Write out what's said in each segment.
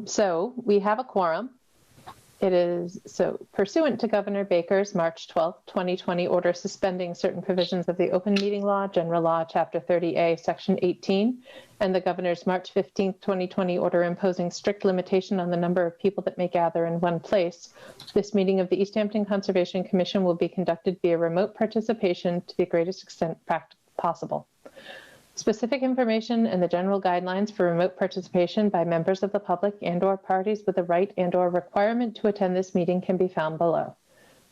So we have a quorum. It is so pursuant to Governor Baker's March 12, 2020 order suspending certain provisions of the Open Meeting Law, General Law, Chapter 30A, Section 18, and the Governor's March 15, 2020 order imposing strict limitation on the number of people that may gather in one place. This meeting of the Easthampton Conservation Commission will be conducted via remote participation to the greatest extent possible. Specific information and the general guidelines for remote participation by members of the public and/or parties with a right and/or requirement to attend this meeting can be found below.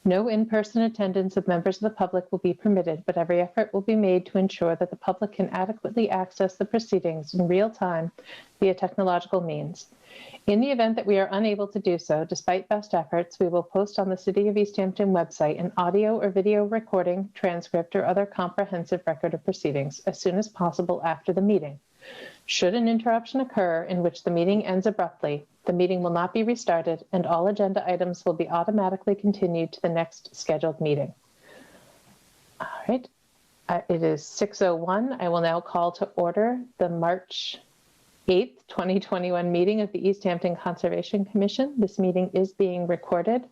No in-person attendance of members of the public will be permitted, but every effort will be made to ensure that the public can adequately access the proceedings in real time via technological means. In the event that we are unable to do so, despite best efforts, we will post on the City of Easthampton website an audio or video recording, transcript, or other comprehensive record of proceedings as soon as possible after the meeting. Should an interruption occur in which the meeting ends abruptly, the meeting will not be restarted and all agenda items will be automatically continued to the next scheduled meeting. All right, it is 6:01. I will now call to order the March 8th, 2021 meeting of the Easthampton Conservation Commission. This meeting is being recorded.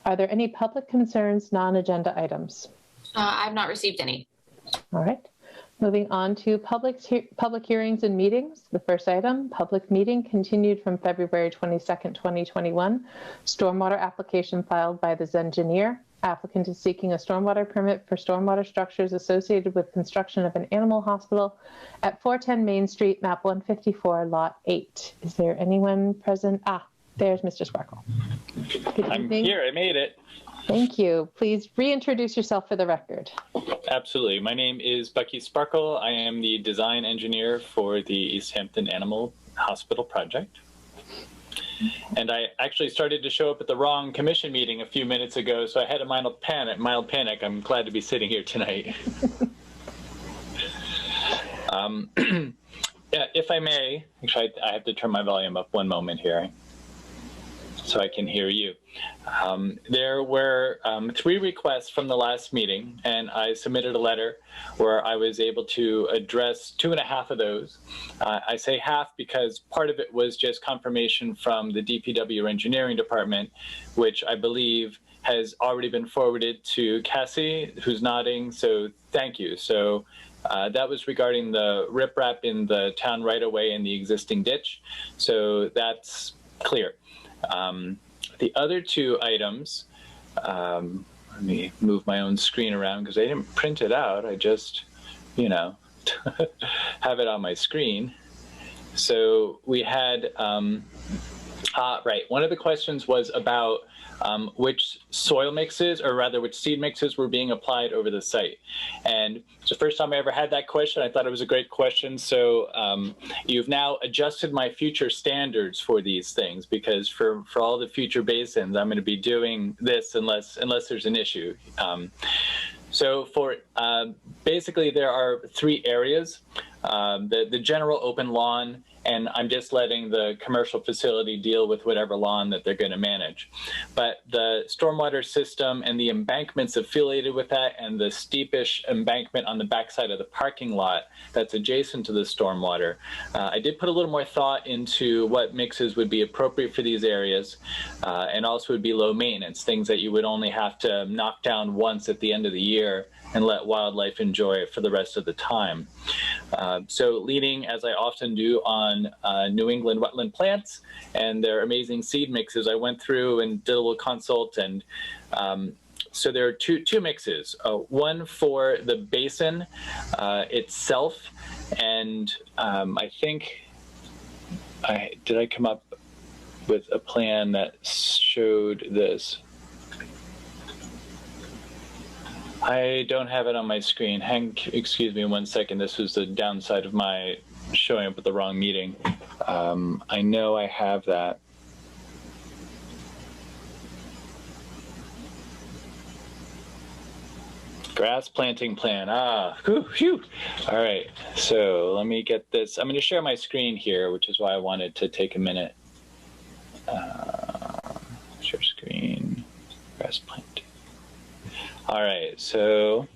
Are there any public concerns, non-agenda items? I've not received any. All right. Moving on to public hearings and meetings. The first item, public meeting continued from February 22nd, 2021. Stormwater application filed by the Engineer. Applicant is seeking a stormwater permit for stormwater structures associated with construction of an animal hospital at 410 Main Street, map 154, lot 8. Is there anyone present? Ah, there's Mr. Sparkle. I'm here, I made it. Thank you. Please reintroduce yourself for the record. Absolutely. My name is Bucky Sparkle. I am the design engineer for the Easthampton Animal Hospital project. And I actually started to show up at the wrong commission meeting a few minutes ago, so I had a mild panic. I'm glad to be sitting here tonight. Yeah, if I may, actually I have to turn my volume up one moment here so I can hear you. There were 3 requests from the last meeting, and I submitted a letter where I was able to address 2.5 of those. I say half because part of it was just confirmation from the DPW engineering department, which I believe has already been forwarded to Cassie, who's nodding, so thank you. So that was regarding the riprap in the town right-of-way and the existing ditch, so that's clear. The other 2 items, let me move my own screen around because I didn't print it out. I just, you know, have it on my screen. So we had, right, one of the questions was about which soil mixes, or rather which seed mixes were being applied over the site. And it's the first time I ever had that question. I thought it was a great question. So you've now adjusted my future standards for these things, because for all the future basins, I'm going to be doing this unless there's an issue. So for basically there are 3 areas, the general open lawn, and I'm just letting the commercial facility deal with whatever lawn that they're going to manage. But the stormwater system and the embankments affiliated with that, and the steepish embankment on the backside of the parking lot that's adjacent to the stormwater, I did put a little more thought into what mixes would be appropriate for these areas, and also would be low maintenance, things that you would only have to knock down once at the end of the year and let wildlife enjoy it for the rest of the time. So leading, as I often do, on New England wetland plants and their amazing seed mixes, I went through and did a little consult, and so there are two mixes. One for the basin itself, and I think, did I come up with a plan that showed this? I don't have it on my screen. Excuse me 1 second. This was the downside of my showing up at the wrong meeting. I know I have that. Grass planting plan. Whew. All right, so let me get this. I'm going to share my screen here, which is why I wanted to take a minute. Share screen, grass planting. All right, so,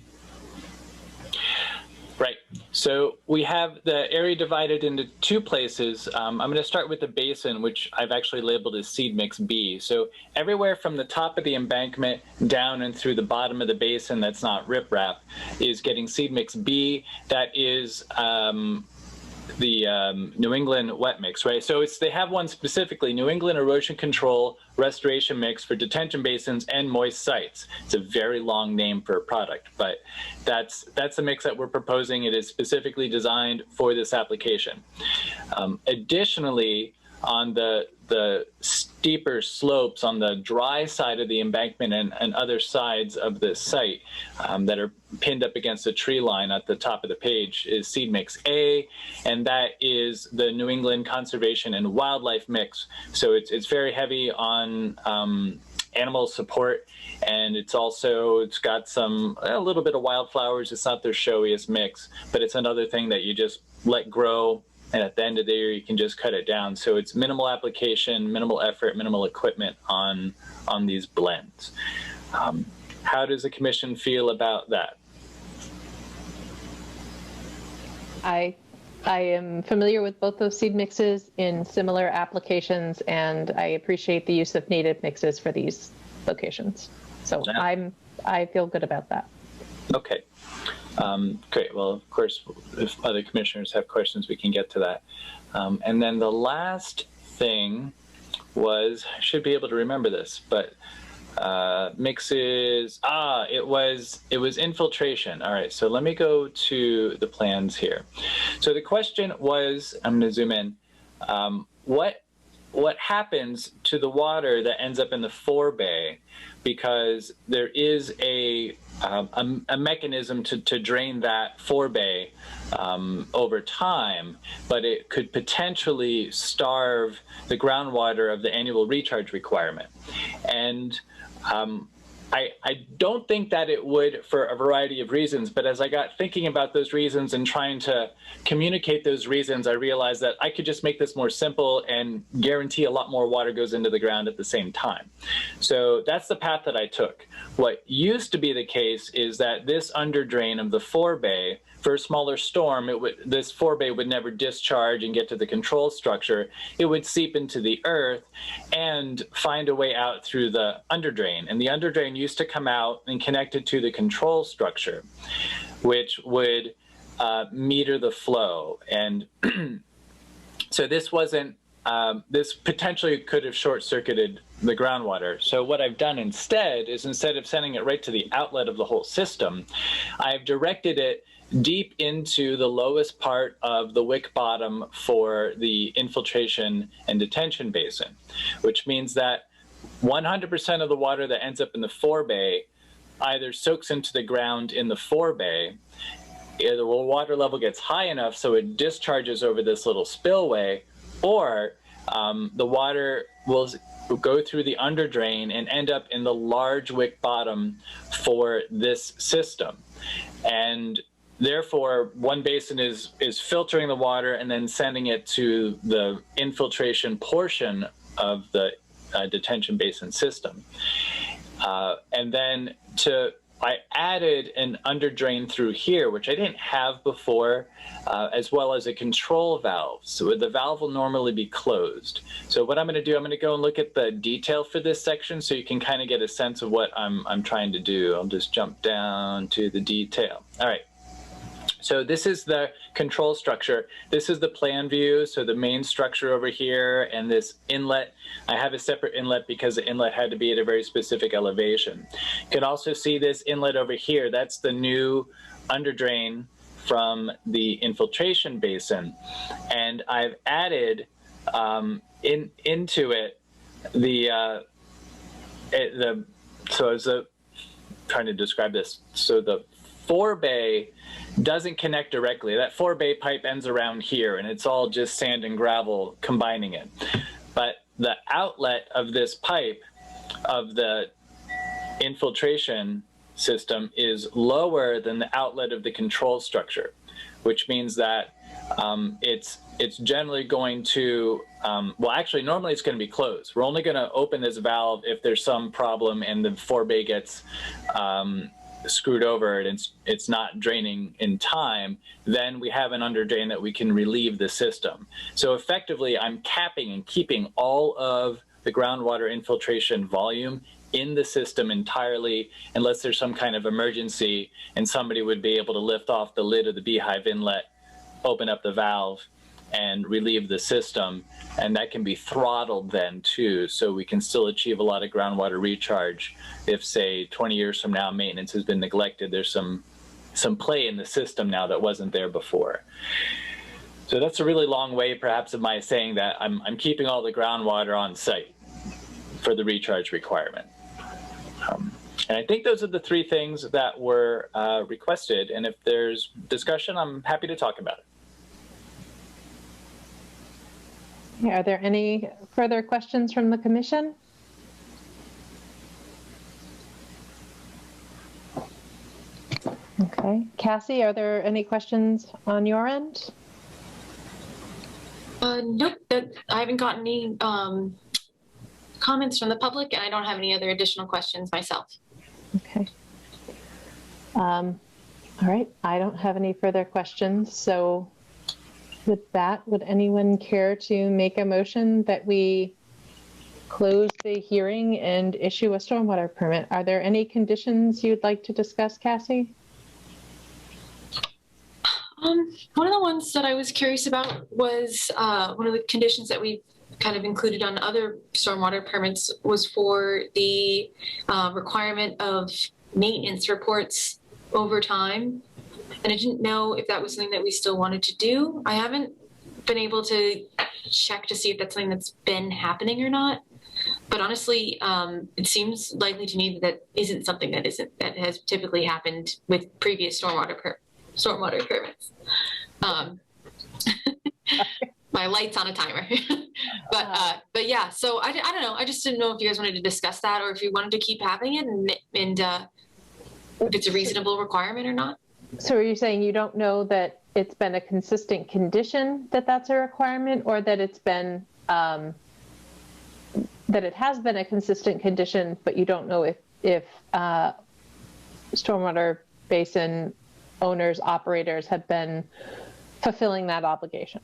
right. So we have the area divided into two places. I'm going to start with the basin, which I've actually labeled as seed mix B. So everywhere from the top of the embankment down and through the bottom of the basin that's not riprap is getting seed mix B. That is the New England wet mix, right? So they have one specifically, New England erosion control restoration mix for detention basins and moist sites. It's a very long name for a product, but that's the mix that we're proposing. It is specifically designed for this application. Additionally, on the steeper slopes on the dry side of the embankment and other sides of the site that are pinned up against the tree line at the top of the page is seed mix A, and that is the New England Conservation and Wildlife mix. So it's very heavy on animal support, and it's got a little bit of wildflowers. It's not their showiest mix, but it's another thing that you just let grow, and at the end of the year you can just cut it down. So it's minimal application, minimal effort, minimal equipment on these blends. How does the commission feel about that? I am familiar with both those seed mixes in similar applications, and I appreciate the use of native mixes for these locations. So Yeah. I feel good about that. Okay. Great. Well, of course, if other commissioners have questions, we can get to that. And then the last thing was, I should be able to remember this, but mixes, it was infiltration. All right, so let me go to the plans here. So the question was, I'm going to zoom in, what happens to the water that ends up in the forebay, because there is a mechanism to drain that forebay over time, but it could potentially starve the groundwater of the annual recharge requirement. And I don't think that it would, for a variety of reasons, but as I got thinking about those reasons and trying to communicate those reasons, I realized that I could just make this more simple and guarantee a lot more water goes into the ground at the same time. So that's the path that I took. What used to be the case is that this underdrain of the forebay, for a smaller storm, this forebay would never discharge and get to the control structure. It would seep into the earth and find a way out through the underdrain. And the underdrain used to come out and connect it to the control structure, which would meter the flow. And so this wasn't, this potentially could have short-circuited the groundwater. So what I've done instead is, instead of sending it right to the outlet of the whole system, I've directed it deep into the lowest part of the wick bottom for the infiltration and detention basin, which means that 100% of the water that ends up in the forebay either soaks into the ground in the forebay, the water level gets high enough so it discharges over this little spillway, or the water will go through the underdrain and end up in the large wick bottom for this system. And therefore, one basin is filtering the water and then sending it to the infiltration portion of the detention basin system. And then I added an underdrain through here, which I didn't have before, as well as a control valve. So the valve will normally be closed. So what I'm going to do, I'm going to go and look at the detail for this section so you can kind of get a sense of what I'm trying to do. I'll just jump down to the detail. All right. So this is the control structure. This is the plan view. So the main structure over here and this inlet. I have a separate inlet because the inlet had to be at a very specific elevation. You can also see this inlet over here. That's the new underdrain from the infiltration basin. And I've added into it so as a trying to describe this. So the forebay doesn't connect directly. That forebay pipe ends around here, and it's all just sand and gravel combining it. But the outlet of this pipe of the infiltration system is lower than the outlet of the control structure, which means that it's generally going to, well, actually, normally it's going to be closed. We're only going to open this valve if there's some problem and the forebay gets screwed over and it's not draining in time, then we have an underdrain that we can relieve the system. So effectively, I'm capping and keeping all of the groundwater infiltration volume in the system entirely, unless there's some kind of emergency and somebody would be able to lift off the lid of the beehive inlet, open up the valve, and relieve the system. And that can be throttled then too, so we can still achieve a lot of groundwater recharge. If, say, 20 years from now maintenance has been neglected, there's some play in the system now that wasn't there before. So that's a really long way perhaps of my saying that I'm keeping all the groundwater on site for the recharge requirement. And I think those are the three things that were requested, and if there's discussion, I'm happy to talk about it. Are there any further questions from the commission? Okay. Cassie, are there any questions on your end? Nope, I haven't gotten any comments from the public, and I don't have any other additional questions myself. Okay. All right. I don't have any further questions. So with that, would anyone care to make a motion that we close the hearing and issue a stormwater permit? Are there any conditions you'd like to discuss, Cassie? One of the ones that I was curious about was one of the conditions that we kind of included on other stormwater permits was for the requirement of maintenance reports over time. And I didn't know if that was something that we still wanted to do. I haven't been able to check to see if that's something that's been happening or not. But honestly, it seems likely to me that that isn't something that has typically happened with previous stormwater permits. My light's on a timer. But yeah, so I don't know. I just didn't know if you guys wanted to discuss that or if you wanted to keep having it and if it's a reasonable requirement or not. So are you saying you don't know that it's been a consistent condition that that's a requirement, or that it's been that it has been a consistent condition, but you don't know if stormwater basin owners, operators have been fulfilling that obligation?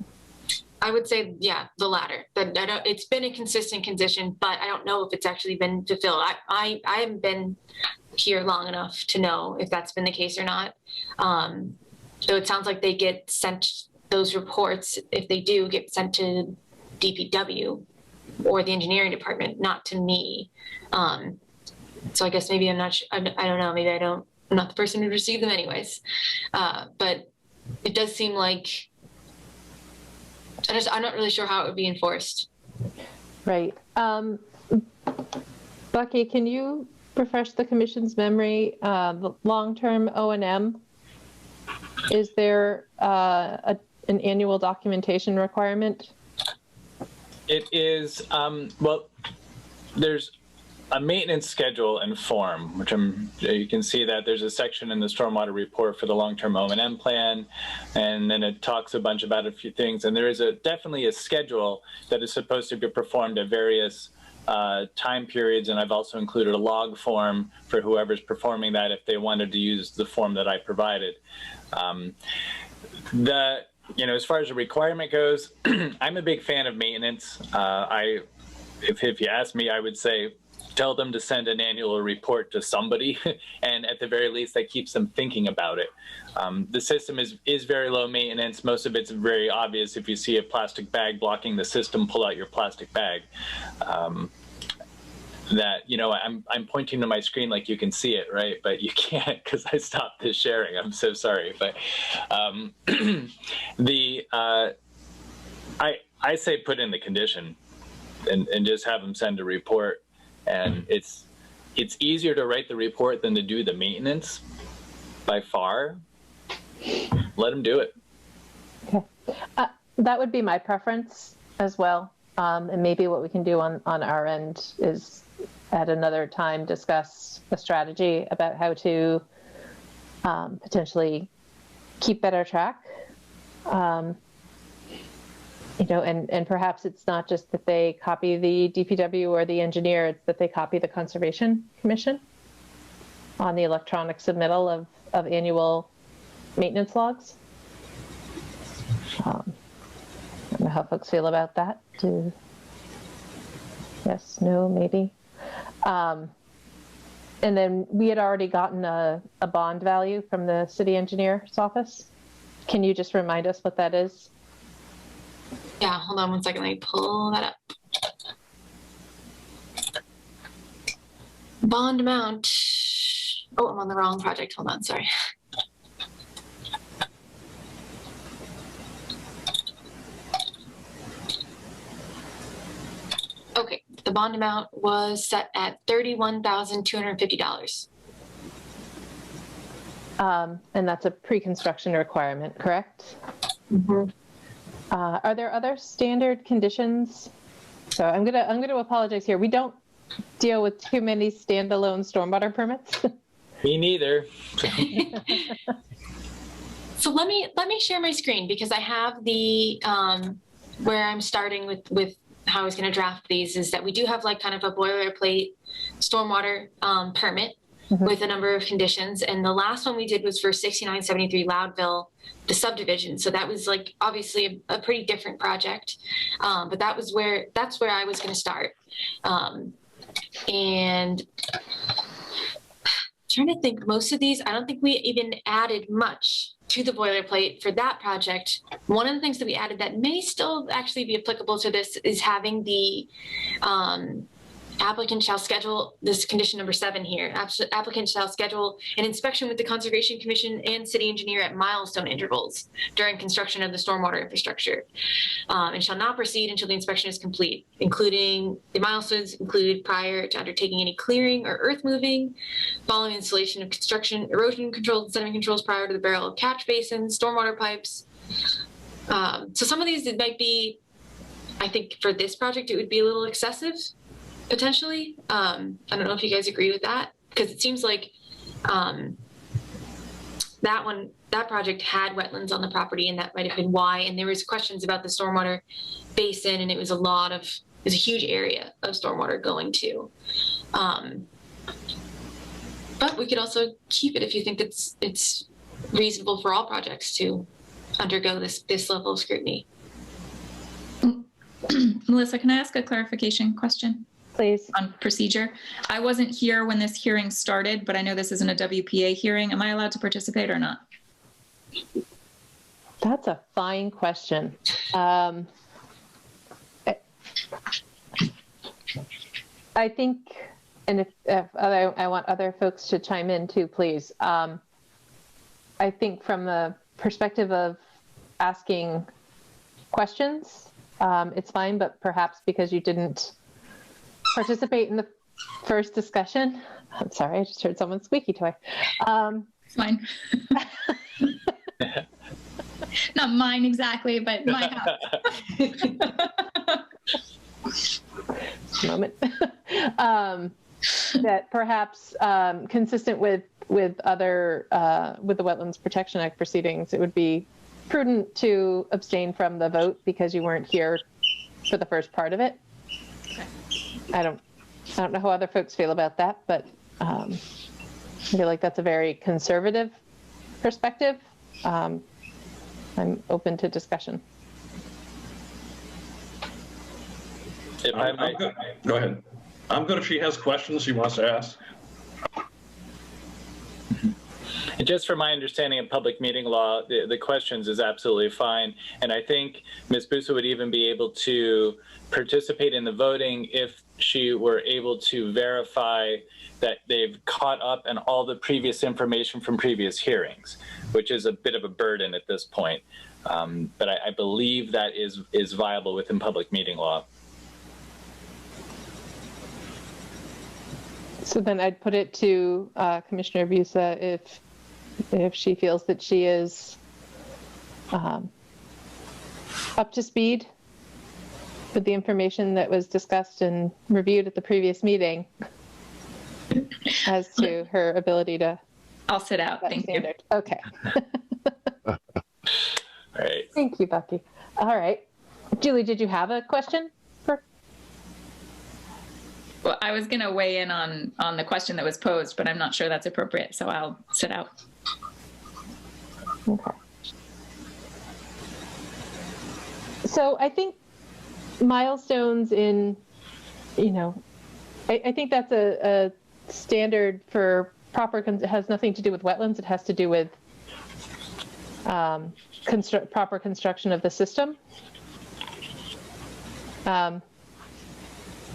I would say, yeah, the latter. That it's been a consistent condition, but I don't know if it's actually been fulfilled. I haven't been here long enough to know if that's been the case or not. So it sounds like they get sent, those reports, if they do, get sent to DPW or the engineering department, not to me. So I guess maybe I'm not sure, I don't know, maybe I'm not the person who received them anyways. But it does seem like, I'm not really sure how it would be enforced. Right. Bucky, can you refresh the commission's memory? The long-term O&M, is there an annual documentation requirement? It is, well, there's a maintenance schedule and form, which you can see that there's a section in the stormwater report for the long-term O&M plan, and then it talks a bunch about a few things. And there is definitely a schedule that is supposed to be performed at various time periods, and I've also included a log form for whoever's performing that if they wanted to use the form that I provided. As far as the requirement goes, I'm a big fan of maintenance. If you ask me, I would say tell them to send an annual report to somebody, and at the very least, that keeps them thinking about it. The system is very low maintenance. Most of it's very obvious. If you see a plastic bag blocking the system, pull out your plastic bag. I'm pointing to my screen like you can see it, right? But you can't because I stopped the sharing. I'm so sorry. But I say put in the condition and just have them send a report. And it's easier to write the report than to do the maintenance by far. Let them do it. Okay. That would be my preference as well. And maybe what we can do on our end is at another time discuss a strategy about how to potentially keep better track. And perhaps it's not just that they copy the DPW or the engineer, it's that they copy the Conservation Commission. on the electronic submittal of annual maintenance logs. I don't know how folks feel about that. Yes, no, maybe. And then we had already gotten a bond value from the city engineer's office. Can you just remind us what that is? Yeah, hold on one second. Let me pull that up. Bond amount. Oh, I'm on the wrong project. Hold on, sorry. Okay, the bond amount was set at $31,250. And that's a pre-construction requirement, correct? Mm-hmm. Are there other standard conditions? So I'm gonna apologize here. We don't deal with too many standalone stormwater permits. Me neither. So let me share my screen because I have the where I'm starting with how I was going to draft these is that we do have like kind of a boilerplate stormwater permit with a number of conditions, and the last one we did was for 6973 Loudville, the subdivision. So that was like obviously a pretty different project, but that's where I was going to start. And trying to think, most of these, I don't think we even added much to the boilerplate for that project. One of the things that we added that may still actually be applicable to this is having the applicant shall schedule, this condition number 7 here, applicant shall schedule an inspection with the Conservation Commission and city engineer at milestone intervals during construction of the stormwater infrastructure, and shall not proceed until the inspection is complete, including the milestones included prior to undertaking any clearing or earth moving, following installation of construction, erosion controls, and sediment controls prior to the burial of catch basins, stormwater pipes. So some of these, it might be, I think for this project, it would be a little excessive. Potentially. I don't know if you guys agree with that, because it seems like that project had wetlands on the property, and that might have been why. And there was questions about the stormwater basin, and it was a huge area of stormwater going to. But we could also keep it if you think it's reasonable for all projects to undergo this level of scrutiny. Melissa, can I ask a clarification question? Please. On procedure. I wasn't here when this hearing started, but I know this isn't a WPA hearing. Am I allowed to participate or not? That's a fine question. I think, and if I want other folks to chime in too, please. I think from the perspective of asking questions, it's fine, but perhaps because you didn't participate in the first discussion. I'm sorry, I just heard someone's squeaky toy. Fine. Not mine exactly, but my house. Moment. That perhaps consistent with other with the Wetlands Protection Act proceedings, it would be prudent to abstain from the vote because you weren't here for the first part of it. I don't know how other folks feel about that, but I feel like that's a very conservative perspective. I'm open to discussion. If I might, go ahead. I'm good if she has questions she wants to ask. And just for my understanding of public meeting law, the questions is absolutely fine. And I think Ms. Busa would even be able to participate in the voting if she were able to verify that they've caught up on all the previous information from previous hearings, which is a bit of a burden at this point. But I believe that is viable within public meeting law. So then I'd put it to Commissioner Busa if she feels that she is up to speed with the information that was discussed and reviewed at the previous meeting as to her ability to. I'll sit out. Thank you. Okay. All right. Thank you, Bucky. All right. Julie, did you have a question? Well, I was going to weigh in on the question that was posed, but I'm not sure that's appropriate, so I'll sit out. Okay. So I think milestones in, I think that's a standard for proper, it has nothing to do with wetlands. It has to do with proper construction of the system.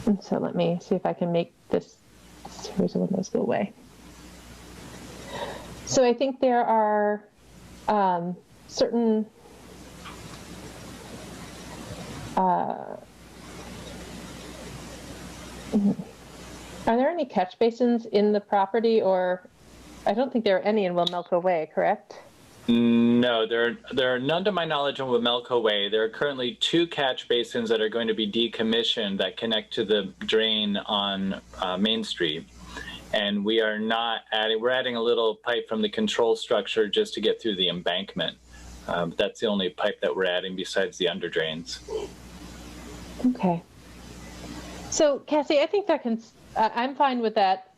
And so let me see if I can make this series of windows go away. So I think there are certain are there any catch basins in the property, or I don't think there are any in Wilmelco Way, correct? No, there are none to my knowledge on Wilmelco Way. There are currently 2 catch basins that are going to be decommissioned that connect to the drain on Main Street. And we are not adding, we're adding a little pipe from the control structure just to get through the embankment. That's the only pipe that we're adding besides the under drains. Okay. So Cassie, I think that can, I'm fine with that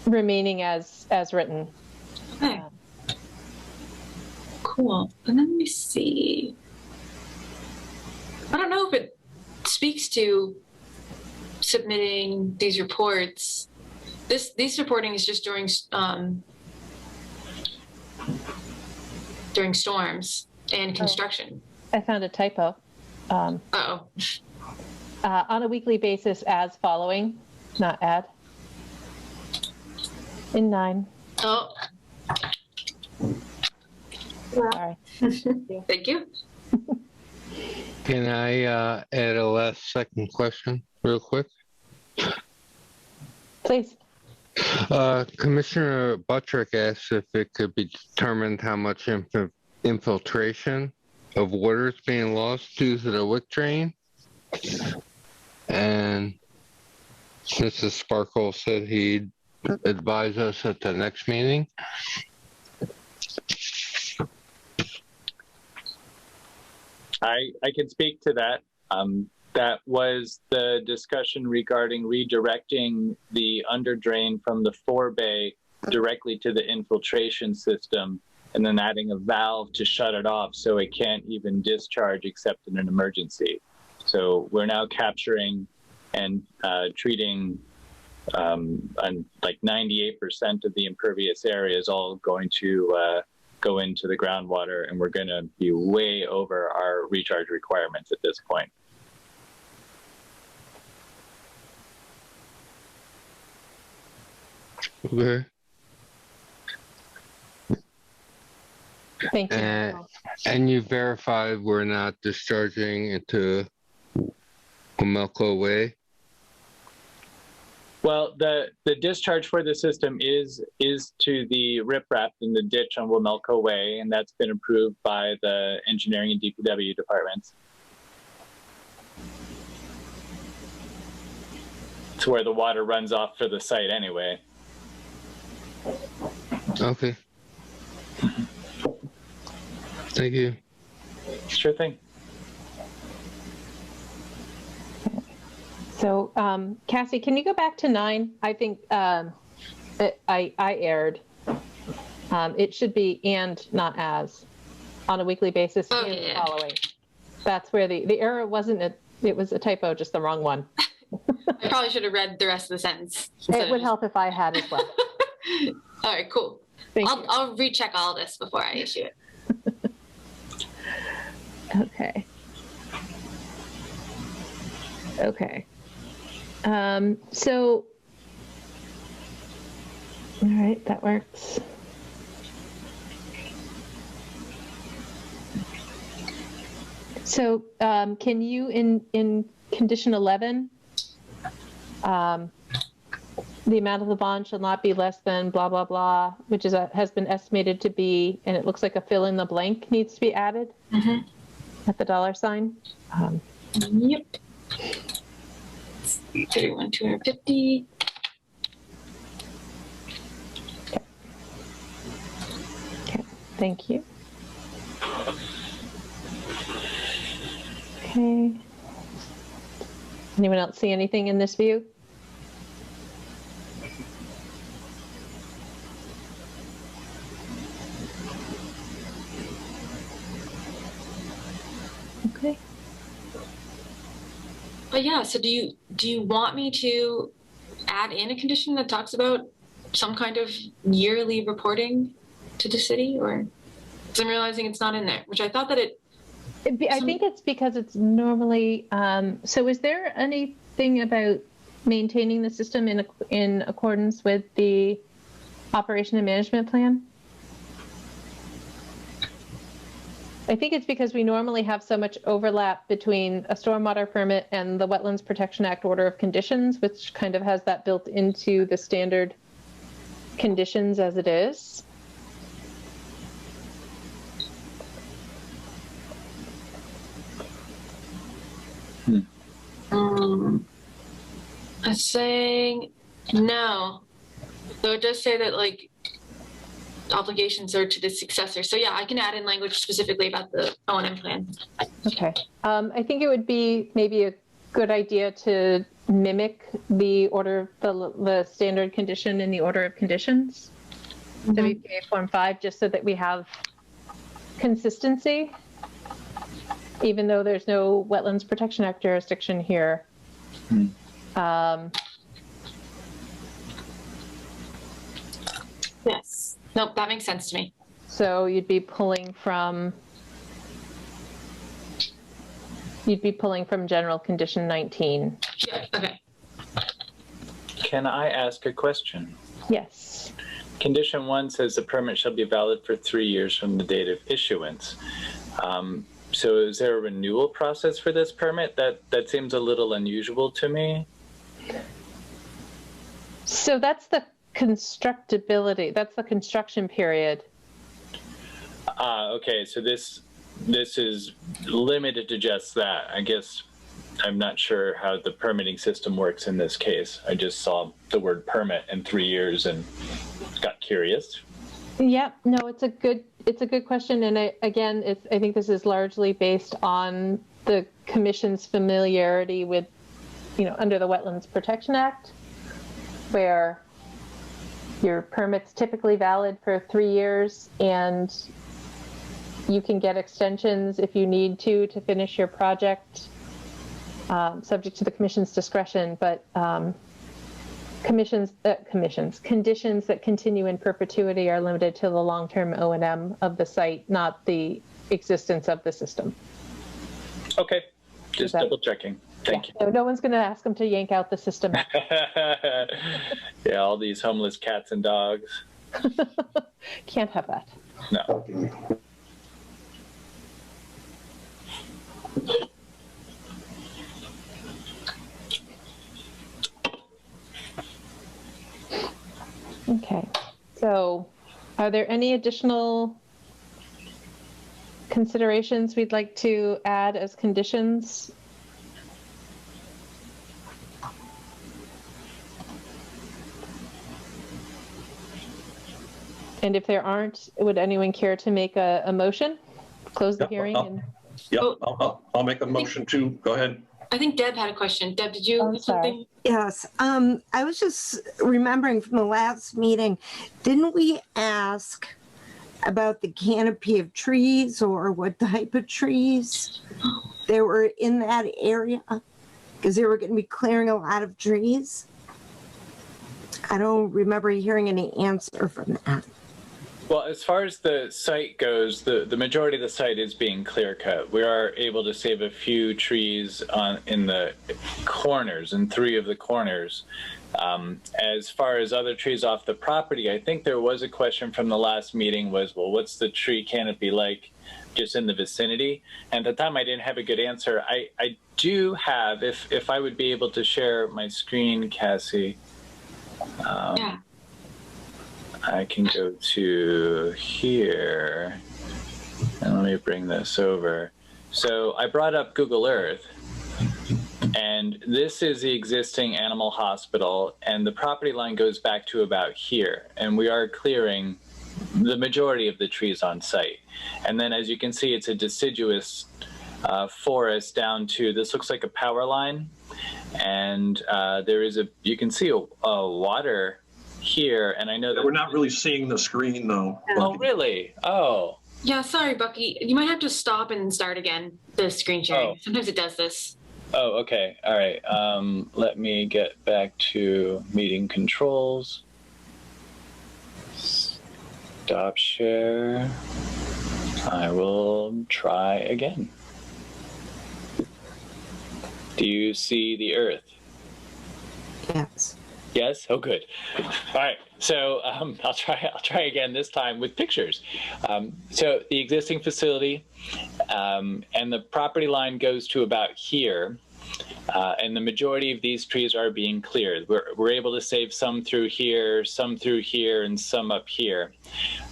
remaining as written. Okay. Cool. And then let me see. I don't know if it speaks to submitting these reports. This reporting is just during storms and construction. I found a typo. Uh-oh. On a weekly basis as following, not add. In 9. Oh. Sorry. Thank you. Can I add a second question real quick? Please. Commissioner Buttrick asked if it could be determined how much infiltration of water is being lost due to the wick drain. And Mrs. Sparkle said he'd advise us at the next meeting. I can speak to that. That was the discussion regarding redirecting the under drain from the forebay directly to the infiltration system, and then adding a valve to shut it off so it can't even discharge except in an emergency. So we're now capturing and treating like 98% of the impervious area is all going to go into the groundwater, and we're going to be way over our recharge requirements at this point. Okay. Thank you. And you verified we're not discharging into Wilmelco Way? Well, the discharge for the system is to the riprap in the ditch on Wilmelco Way, and that's been approved by the engineering and DPW departments. It's where the water runs off for the site anyway. Okay. Thank you. Sure thing. So, Cassie, can you go back to 9? I think I erred. It should be and not as on a weekly basis and following. That's where the error wasn't, it was a typo, just the wrong one. I probably should have read the rest of the sentence. It would help if I had as well. All right, cool. I'll recheck all this before I issue it. Okay. Okay. So, all right, that works. So, can you in condition 11, the amount of the bond shall not be less than blah, blah, blah, which is has been estimated to be, and it looks like a fill in the blank needs to be added at the $sign. Yep. 31,250. Okay, thank you. Okay. Anyone else see anything in this view? But yeah, so do you want me to add in a condition that talks about some kind of yearly reporting to the city, or? Because I'm realizing it's not in there, which I thought that I think it's because it's normally, so is there anything about maintaining the system in accordance with the operation and management plan? I think it's because we normally have so much overlap between a stormwater permit and the Wetlands Protection Act order of conditions, which kind of has that built into the standard conditions as it is. It's saying no. So it does say that like obligations are to the successor. So yeah, I can add in language specifically about the O&M plan. Okay. I think it would be maybe a good idea to mimic the order, the standard condition in the order of conditions, WPA Form 5, just so that we have consistency, even though there's no Wetlands Protection Act jurisdiction here. Yes. Nope, that makes sense to me. So you'd be pulling from general condition 19. Yeah, okay. Can I ask a question? Yes. Condition 1 says the permit shall be valid for 3 years from the date of issuance. So is there a renewal process for this permit? That seems a little unusual to me. So that's the constructability. That's the construction period. Okay, so this is limited to just that. I guess I'm not sure how the permitting system works in this case. I just saw the word permit in 3 years and got curious. Yeah, no, it's a good question. And I think this is largely based on the commission's familiarity with, under the Wetlands Protection Act, where your permit's typically valid for 3 years, and you can get extensions if you need to finish your project, subject to the commission's discretion. But conditions that continue in perpetuity are limited to the long-term O&M of the site, not the existence of the system. Okay, just double checking. Thank you. No one's going to ask them to yank out the system. Yeah, all these homeless cats and dogs. Can't have that. No. Okay, so are there any additional considerations we'd like to add as conditions? And if there aren't, would anyone care to make a motion? Close the hearing? I'll make a motion to go ahead. I think Deb had a question. Deb, did you have something? Yes, I was just remembering from the last meeting, didn't we ask about the canopy of trees or what type of trees there were in that area? Because they were going to be clearing a lot of trees. I don't remember hearing any answer from that. Well, as far as the site goes, the majority of the site is being clear cut. We are able to save a few trees in the corners, in 3 of the corners. As far as other trees off the property, I think there was a question from the last meeting was, well, what's the tree canopy like just in the vicinity? And at the time I didn't have a good answer. I do have, if I would be able to share my screen, Cassie. Yeah. I can go to here, and let me bring this over. So I brought up Google Earth, and this is the existing animal hospital, and the property line goes back to about here, and we are clearing the majority of the trees on site. And then as you can see, it's a deciduous forest down to, this looks like a power line, and there is you can see a water here, and I know that we're not really seeing the screen though. Oh, really? Oh. Yeah, sorry, Bucky. You might have to stop and start again, the screen sharing. Sometimes it does this. Oh, okay. All right. Let me get back to meeting controls. Stop share. I will try again. Do you see the Earth? Yes. Yes. Oh, good. All right. So I'll try again this time with pictures. So the existing facility and the property line goes to about here, and the majority of these trees are being cleared. We're able to save some through here, and some up here.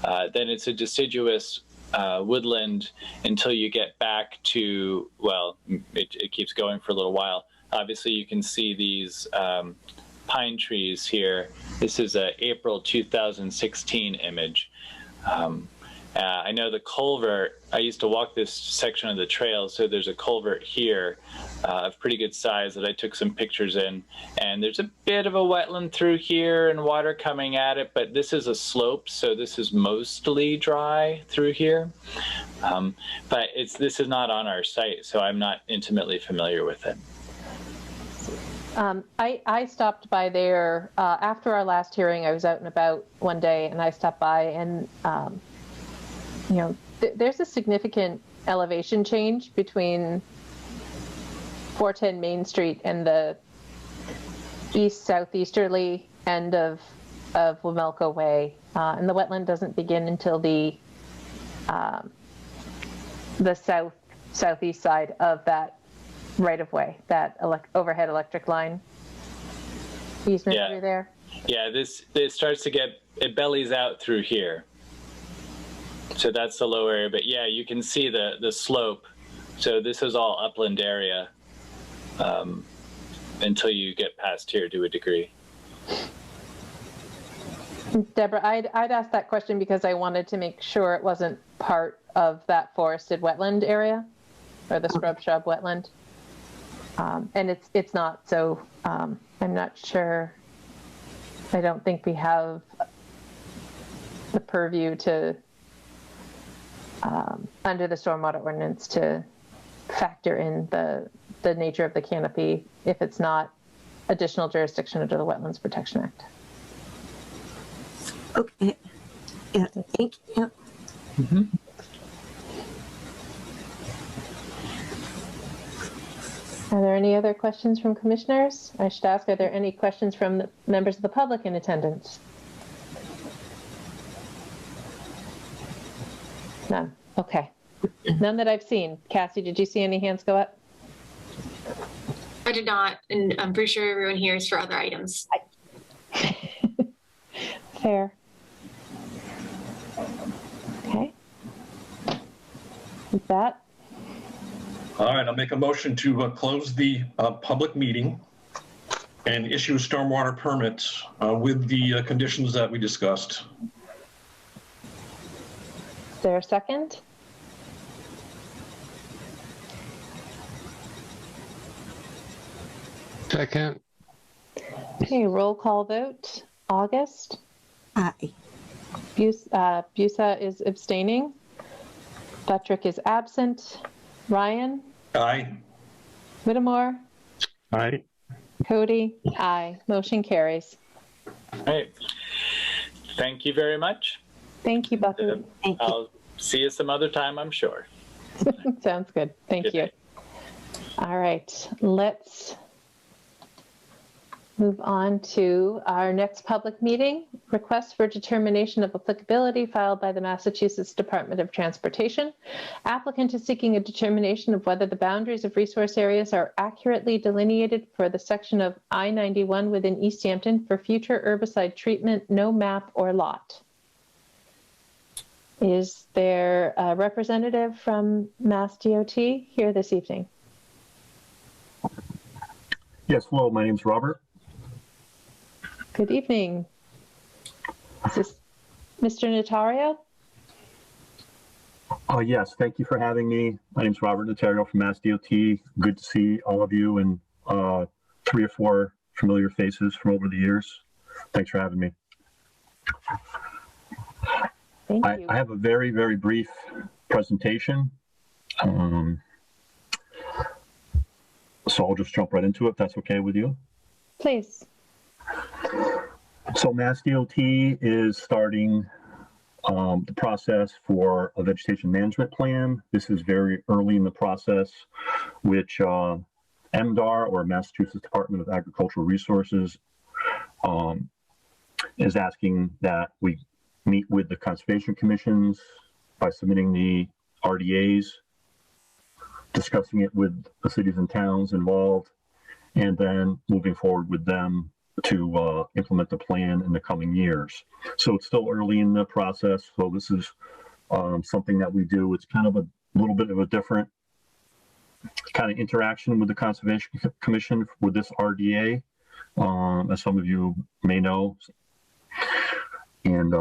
Then it's a deciduous woodland until you get back to, well, it keeps going for a little while. Obviously, you can see these pine trees here. This is a April 2016 image. I know the culvert, I used to walk this section of the trail, so there's a culvert here of pretty good size that I took some pictures in. And there's a bit of a wetland through here and water coming at it, but this is a slope, so this is mostly dry through here. But this is not on our site, so I'm not intimately familiar with it. I stopped by there after our last hearing. I was out and about one day, and I stopped by, and you know, there's a significant elevation change between 410 Main Street and the east-southeasterly end of Wamelco Way, and the wetland doesn't begin until the southeast side of that right-of-way, that overhead electric line easement through there. Yeah, this starts to it bellies out through here. So that's the low area, but yeah, you can see the slope. So this is all upland area until you get past here to a degree. Deborah, I'd asked that question because I wanted to make sure it wasn't part of that forested wetland area, or the shrub wetland. And it's not, so I'm not sure. I don't think we have the purview to, under the stormwater ordinance, to factor in the nature of the canopy if it's not additional jurisdiction under the Wetlands Protection Act. Okay. Yeah, thank you. Mm-hmm. Are there any other questions from commissioners? I should ask, are there any questions from the members of the public in attendance? None. Okay. None that I've seen. Cassie, did you see any hands go up? I did not, and I'm pretty sure everyone here is for other items. Fair. Okay. With that, All right, I'll make a motion to close the public meeting and issue a stormwater permit with the conditions that we discussed. is there a second? Second. Okay, roll call vote. August? Aye. Busa is abstaining. Buttrick is absent. Ryan? Aye. Whittemore? Aye. Cody? Aye. Motion carries. All right. Thank you very much. Thank you, Buffy. Thank you. I'll see you some other time, I'm sure. Sounds good. Thank Good you. night. All right, let's move on to our next public meeting. Request for determination of applicability filed by the Massachusetts Department of Transportation. Applicant is seeking a determination of whether the boundaries of resource areas are accurately delineated for the section of I-91 within Easthampton for future herbicide treatment, no map or lot. Is there a representative from Mass DOT here this evening? Yes, hello, my name's Robert. Good evening. Is this Mr. Notario? Yes, thank you for having me. My name's Robert Notario from Mass DOT. Good to see all of you and 3 or 4 familiar faces from over the years. Thanks for having me. Thank you. I have a very, very brief presentation. So I'll just jump right into it, if that's okay with you. Please. So Mass DOT is starting the process for a vegetation management plan. This is very early in the process, which MDAR, or Massachusetts Department of Agricultural Resources, is asking that we meet with the conservation commissions by submitting the RDAs, discussing it with the cities and towns involved, and then moving forward with them to implement the plan in the coming years. So it's still early in the process. So this is something that we do. It's kind of a little bit of a different kind of interaction with the Conservation Commission with this RDA, as some of you may know. And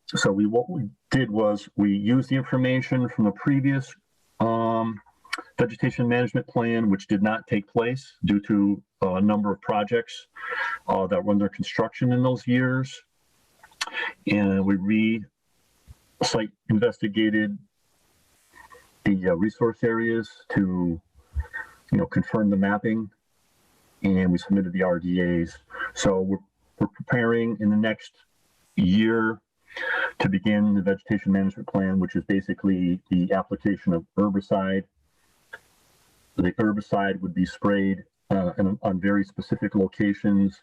so what we did was we used the information from the previous vegetation management plan, which did not take place due to a number of projects that were under construction in those years. And we site investigated the resource areas to, confirm the mapping, and we submitted the RDAs. So we're preparing in the next year to begin the vegetation management plan, which is basically the application of herbicide. The herbicide would be sprayed on very specific locations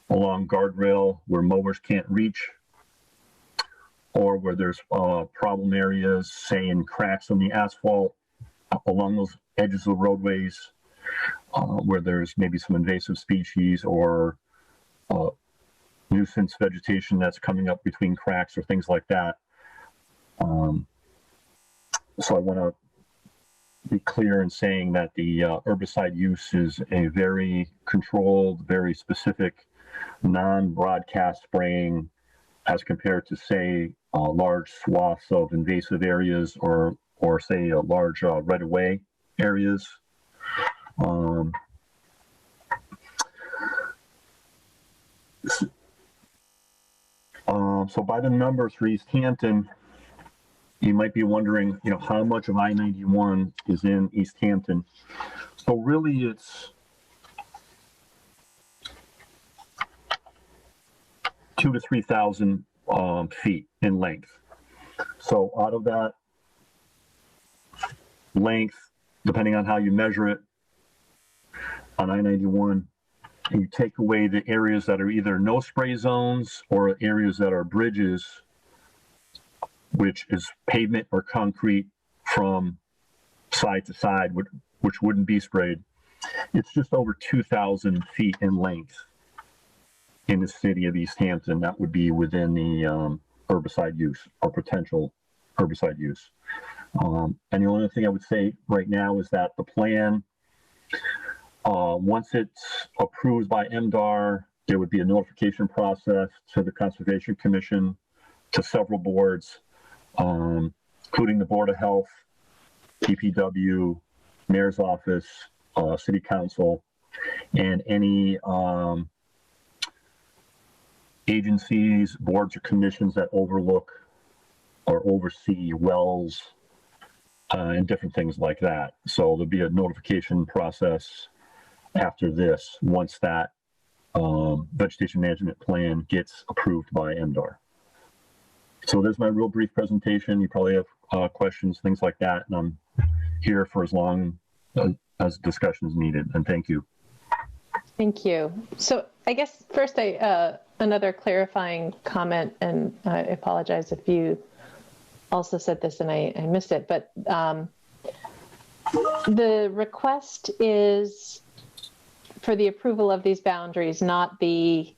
along guardrail where mowers can't reach, or where there's problem areas, say in cracks on the asphalt along those edges of roadways, where there's maybe some invasive species or nuisance vegetation that's coming up between cracks or things like that. So I want to be clear in saying that the herbicide use is a very controlled, very specific, non-broadcast spraying, as compared to, say, large swaths of invasive areas or say large right-of-way areas. So by the numbers for Easthampton, you might be wondering, how much of I-91 is in Easthampton. So really it's 2,000 to 3,000 feet in length. So out of that length, depending on how you measure it on I-91, and you take away the areas that are either no spray zones or areas that are bridges, which is pavement or concrete from side to side, which wouldn't be sprayed, it's just over 2,000 feet in length in the city of Easthampton that would be within the herbicide use or potential herbicide use. And the only thing I would say right now is that the plan, once it's approved by MDAR, there would be a notification process to the Conservation Commission, to several boards, including the Board of Health, DPW, Mayor's Office, City Council, and any agencies, boards, or commissions that overlook or oversee wells and different things like that. So there'll be a notification process after this, once that vegetation management plan gets approved by MDAR. So there's my real brief presentation. You probably have questions, things like that, and I'm here for as long as discussion is needed, and thank you. Thank you. So I guess first another clarifying comment, and I apologize if you also said this and I missed it, but the request is for the approval of these boundaries, not the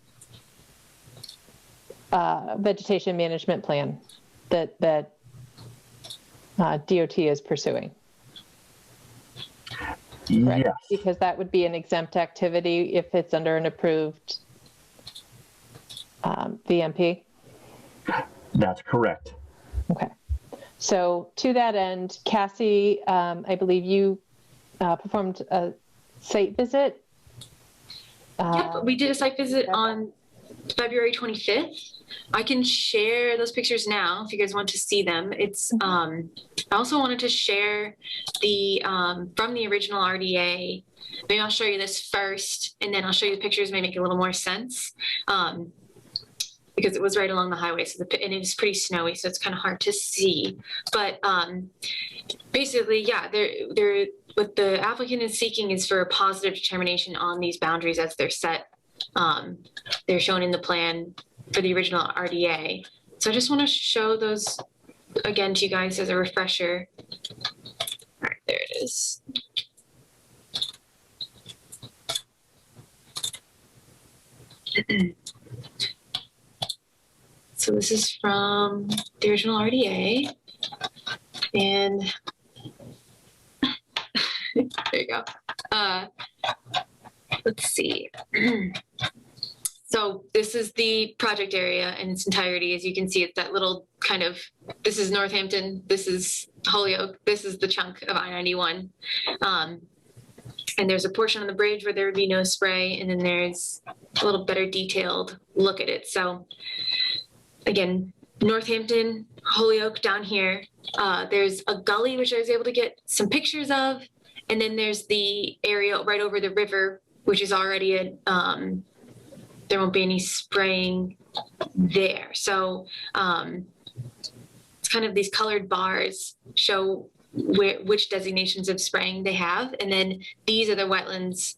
vegetation management plan that DOT is pursuing. Correct? Yes. Because that would be an exempt activity if it's under an approved VMP? That's correct. Okay. So to that end, Cassie, I believe you performed a site visit. Yep, we did a site visit on February 25th. I can share those pictures now if you guys want to see them. It's I also wanted to share the from the original RDA. Maybe I'll show you this first, and then I'll show you the pictures. May make a little more sense because it was right along the highway, so and it was pretty snowy, so it's kind of hard to see. But basically, yeah, they're what the applicant is seeking is for a positive determination on these boundaries as they're set. They're shown in the plan for the original RDA. So I just want to show those again to you guys as a refresher. All right, there it is. So this is from the original RDA, and there you go. Let's see. So this is the project area in its entirety. As you can see, it's that little kind of, this is Northampton, this is Holyoke, this is the chunk of I-91. And there's a portion on the bridge where there would be no spray, and then there's a little better detailed look at it. So again, Northampton, Holyoke down here. There's a gully, which I was able to get some pictures of. And then there's the area right over the river, which is already there won't be any spraying there. So it's kind of these colored bars show which designations of spraying they have. And then these are the wetlands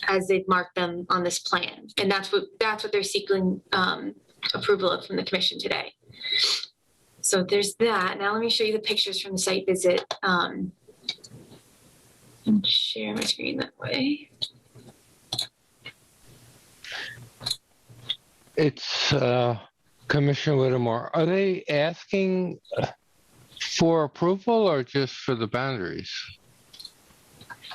as they've marked them on this plan. And that's what they're seeking approval of from the commission today. So there's that. Now let me show you the pictures from the site visit. And share my screen that way. It's Commissioner Whittemore. Are they asking for approval or just for the boundaries?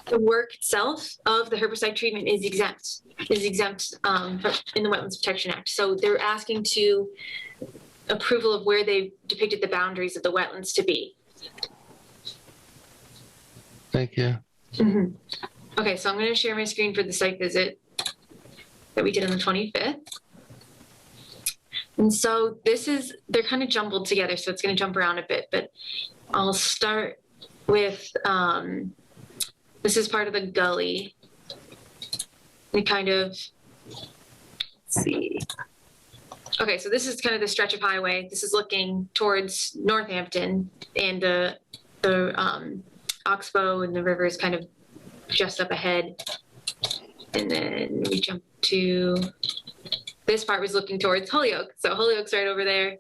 The work itself of the herbicide treatment is exempt in the Wetlands Protection Act. So they're asking to approval of where they depicted the boundaries of the wetlands to be. Thank you. Mm-hmm. Okay, so I'm going to share my screen for the site visit that we did on the 25th. And so they're kind of jumbled together, so it's going to jump around a bit, but I'll start with, this is part of the gully. We kind of, let's see. Okay, so this is kind of the stretch of highway. This is looking towards Northampton, and the Oxbow and the river is kind of just up ahead. And then we jump to, this part was looking towards Holyoke. So Holyoke's right over there.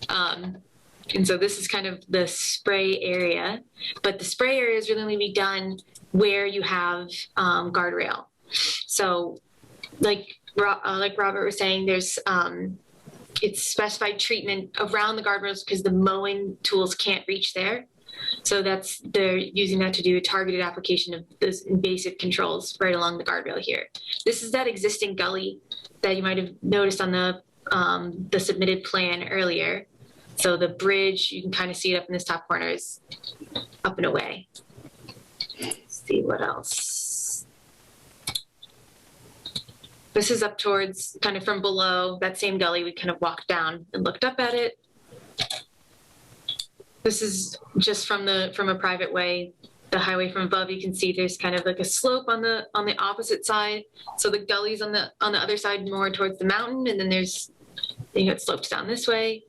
And so this is kind of the spray area, but the spray area is really only be done where you have guardrail. So like Robert was saying, there's, it's specified treatment around the guardrails because the mowing tools can't reach there. So they're using that to do a targeted application of those invasive controls right along the guardrail here. This is that existing gully that you might have noticed on the submitted plan earlier. So the bridge, you can kind of see it up in this top corner, is up and away. Let's see what else. This is up towards, kind of from below that same gully, we kind of walked down and looked up at it. This is just from a private way, the highway from above. You can see there's kind of like a slope on the opposite side. So the gully's on the other side, more towards the mountain, and then there's, it slopes down this way.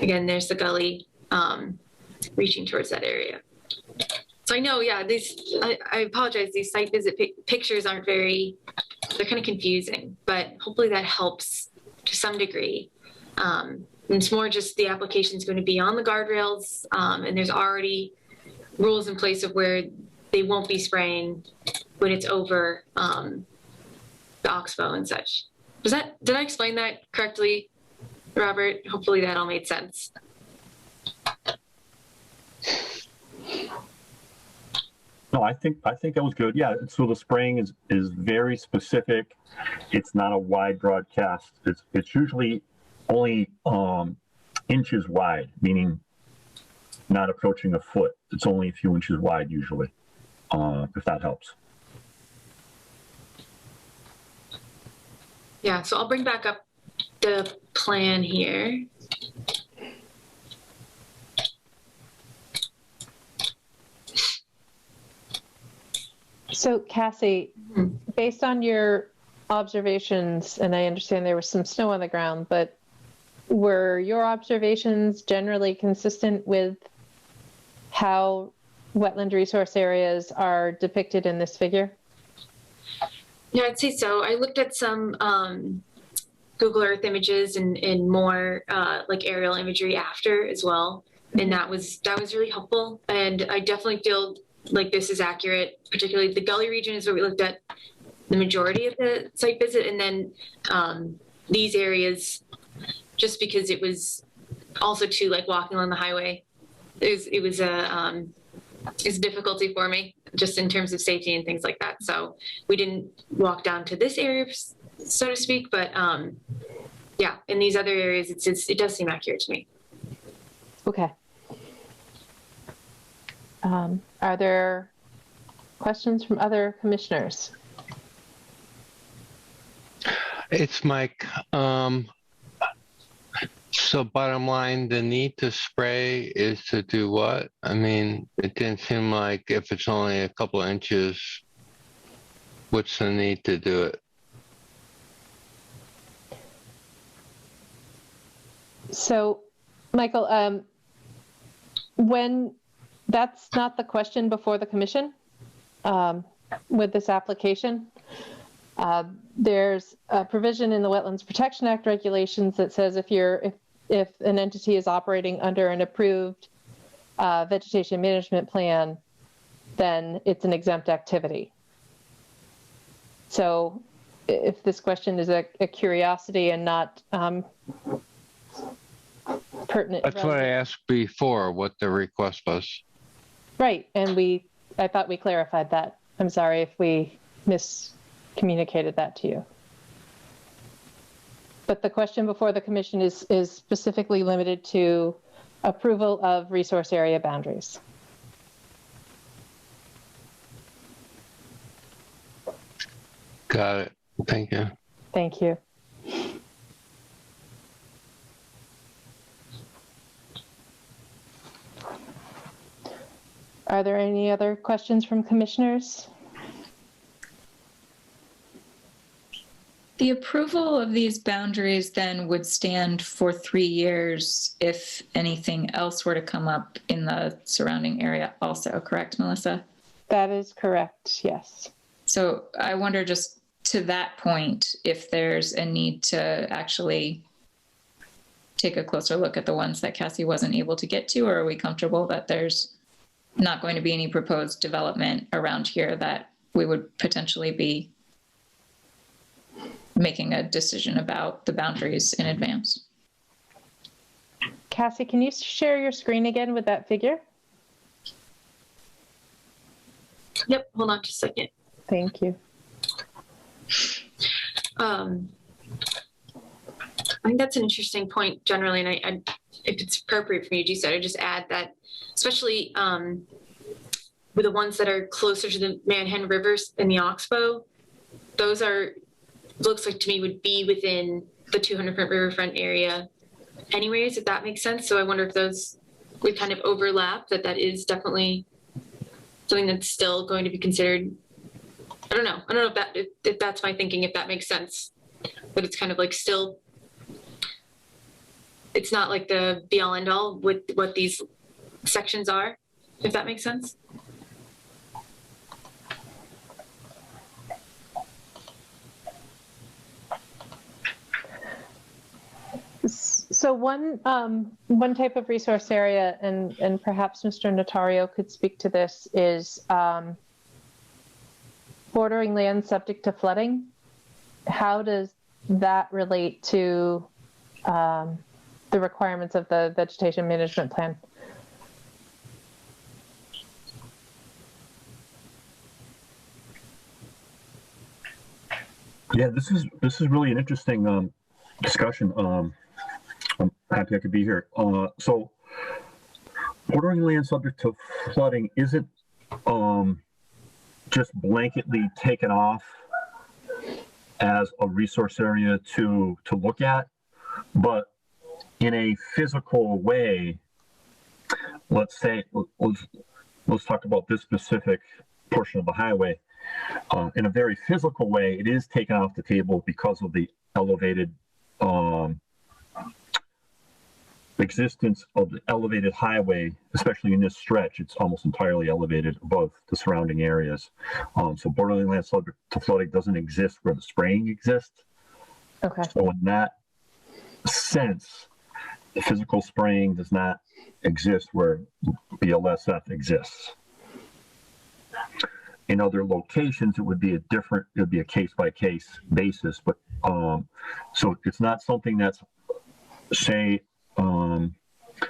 Again, there's the gully reaching towards that area. So I know, yeah, I apologize. These site visit pictures aren't very, they're kind of confusing, but hopefully that helps to some degree. It's more just the application is going to be on the guardrails, and there's already rules in place of where they won't be spraying when it's over the Oxbow and such. Did I explain that correctly, Robert? Hopefully that all made sense. No, I think that was good. Yeah, so the spraying is very specific. It's not a wide broadcast. It's usually only inches wide, meaning not approaching a foot. It's only a few inches wide usually, if that helps. Yeah, so I'll bring back up the plan here. So Cassie, based on your observations, and I understand there was some snow on the ground, but were your observations generally consistent with how wetland resource areas are depicted in this figure? Yeah, I'd say so. I looked at some Google Earth images and more like aerial imagery after as well, and that was really helpful. And I definitely feel like this is accurate. Particularly the gully region is where we looked at the majority of the site visit, and then these areas, just because it was also too like walking along the highway, it was a difficulty for me just in terms of safety and things like that. So we didn't walk down to this area, so to speak, but yeah, in these other areas, it does seem accurate to me. Okay. Are there questions from other commissioners? It's Mike. So bottom line, the need to spray is to do what? I mean, it didn't seem like if it's only a couple inches, what's the need to do it? So, Michael, when that's not the question before the commission with this application, there's a provision in the Wetlands Protection Act regulations that says if an entity is operating under an approved vegetation management plan, then it's an exempt activity. So if this question is a curiosity and not pertinent. That's what I asked before, what the request was. Right, and I thought we clarified that. I'm sorry if we miscommunicated that to you. But the question before the commission is specifically limited to approval of resource area boundaries. Got it. Thank you. Thank you. Are there any other questions from commissioners? The approval of these boundaries then would stand for 3 years if anything else were to come up in the surrounding area also, correct, Melissa? That is correct, yes. So I wonder, just to that point, if there's a need to actually take a closer look at the ones that Cassie wasn't able to get to, or are we comfortable that there's not going to be any proposed development around here that we would potentially be making a decision about the boundaries in advance? Cassie, can you share your screen again with that figure? Yep, hold on just a second. Thank you. I think that's an interesting point generally, and I if it's appropriate for me to do so, I just add that, especially with the ones that are closer to the Manhattan Rivers and the Oxbow, those looks like to me would be within the 200-foot riverfront area anyways, if that makes sense. So I wonder if those would kind of overlap, that is definitely something that's still going to be considered. I don't know if that's my thinking, if that makes sense, but it's kind of like still, it's not like the be all end all with what these sections are, if that makes sense. So one type of resource area, and perhaps Mr. Notario could speak to this, is bordering land subject to flooding. How does that relate to the requirements of the vegetation management plan? Yeah, this is really an interesting discussion. I'm happy I could be here. So bordering land subject to flooding isn't just blanketly taken off as a resource area to look at, but in a physical way. Let's say, let's talk about this specific portion of the highway. in a very physical way, it is taken off the table because of the elevated existence of the elevated highway, especially in this stretch. It's almost entirely elevated above the surrounding areas. So borderline land subject to flooding doesn't exist where the spraying exists. Okay. So in that sense, the physical spraying does not exist where BLSF exists. In other locations, it would be a case-by-case basis, but so it's not something that's, say,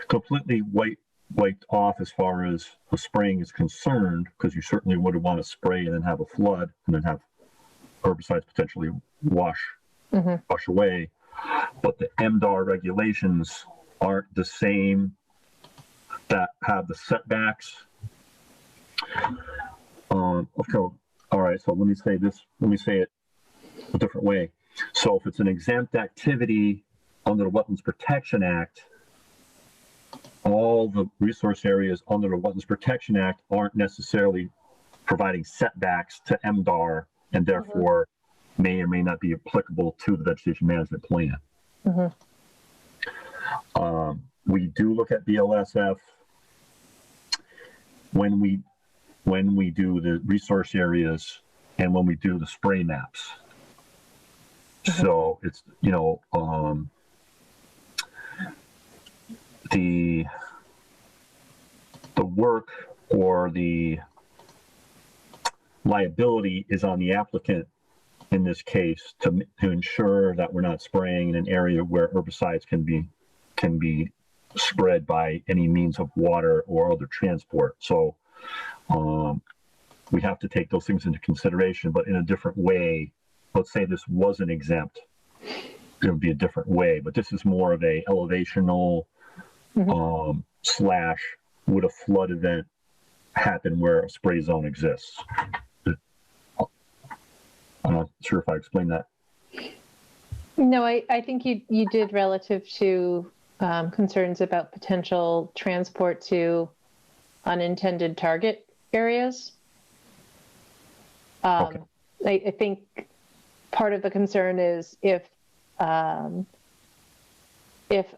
completely wiped off as far as the spraying is concerned, because you certainly would want to spray and then have a flood and then have herbicides potentially wash away. But the MDAR regulations aren't the same that have the setbacks. Okay, all right, so let me say it a different way. So if it's an exempt activity under the Wetlands Protection Act, all the resource areas under the Wetlands Protection Act aren't necessarily providing setbacks to MDAR, and therefore may or may not be applicable to the vegetation management plan. We do look at BLSF when we do the resource areas and when we do the spray maps. So it's, you know, the work or the liability is on the applicant in this case to ensure that we're not spraying in an area where herbicides can be spread by any means of water or other transport. So we have to take those things into consideration, but in a different way. Let's say this wasn't exempt, it would be a different way, but this is more of a elevational slash would a flood event happen where a spray zone exists. I'm not sure if I explained that. No, I think you did relative to concerns about potential transport to unintended target areas. Okay. I think part of the concern is if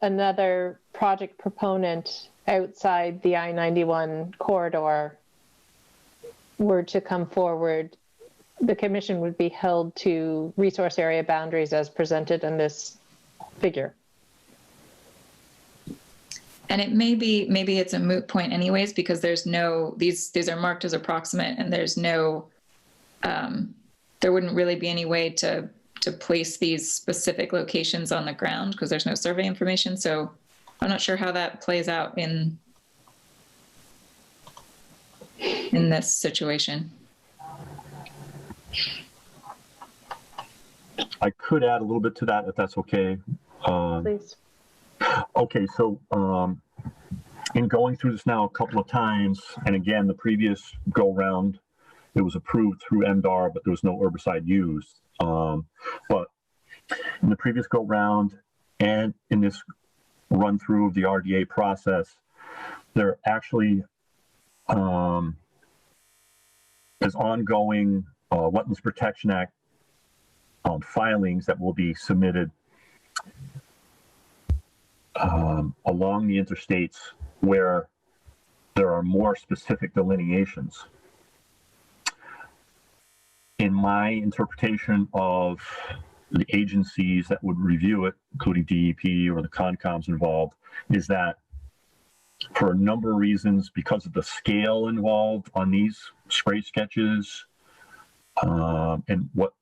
another project proponent outside the I-91 corridor were to come forward, the commission would be held to resource area boundaries as presented in this figure. And it maybe it's a moot point anyways, because there's no, these are marked as approximate, and there's no, there wouldn't really be any way to place these specific locations on the ground because there's no survey information. So I'm not sure how that plays out in this situation. I could add a little bit to that if that's okay. Please. Okay, so in going through this now a couple of times, and again, the previous go round, it was approved through MDAR, but there was no herbicide used. But in the previous go round and in this run through of the RDA process, there actually is ongoing Wetlands Protection Act filings that will be submitted along the interstates where there are more specific delineations. In my interpretation of the agencies that would review it, including DEP or the Concoms involved, is that for a number of reasons, because of the scale involved on these spray sketches, and what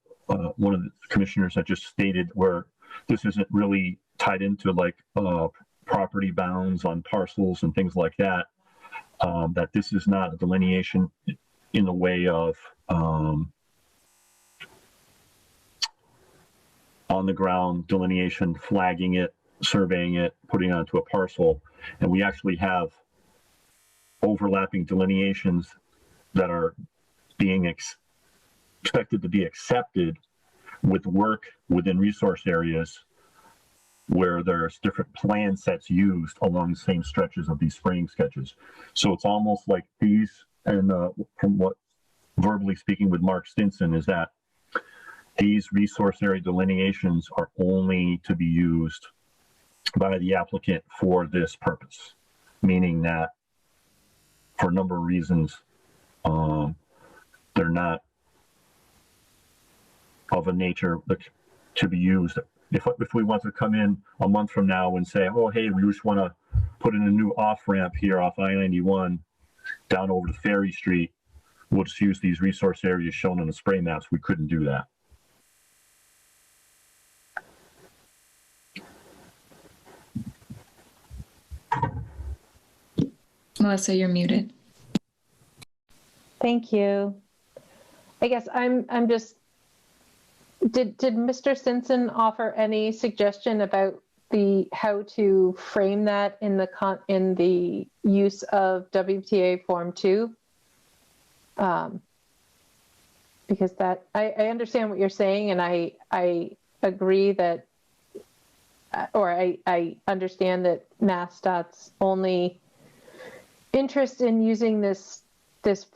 one of the commissioners had just stated, where this isn't really tied into like property bounds on parcels and things like that, that this is not a delineation in the way of on the ground delineation, flagging it, surveying it, putting it onto a parcel. And we actually have overlapping delineations that are being expected to be accepted with work within resource areas where there's different plan sets used along the same stretches of these spraying sketches. So it's almost like these, and from what verbally speaking with Mark Stinson, is that these resource area delineations are only to be used by the applicant for this purpose, meaning that for a number of reasons, they're not of a nature to be used. If we want to come in a month from now and say, oh, hey, we just want to put in a new off-ramp here off I-91 down over to Ferry Street, we'll just use these resource areas shown on the spray maps. We couldn't do that. Melissa, you're muted. Thank you. I guess I'm just, did Mr. Stinson offer any suggestion about how to frame that in the use of WTA Form 2? Because that, I understand what you're saying, and I agree that, or I understand that MassDOT's only interest in using this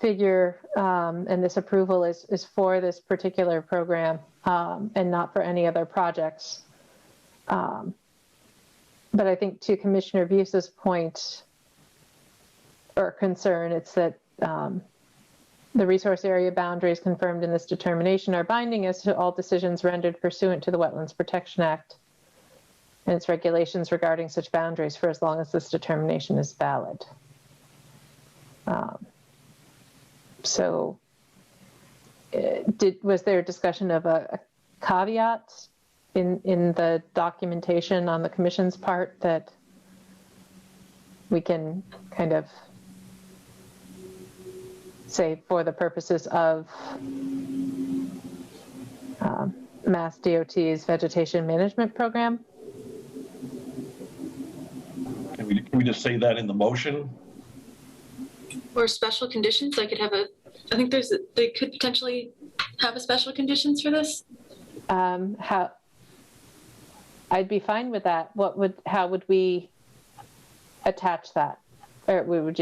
figure and this approval is for this particular program and not for any other projects. But I think to Commissioner Buse's point or concern, it's that the resource area boundaries confirmed in this determination are binding as to all decisions rendered pursuant to the Wetlands Protection Act and its regulations regarding such boundaries for as long as this determination is valid. So was there a discussion of a caveat in the documentation on the commission's part that we can kind of say for the purposes of Mass DOT's vegetation management program? Can we just say that in the motion? Or special conditions, I could have I think they could potentially have a special conditions for this. I'd be fine with that. How would we attach that? Or we would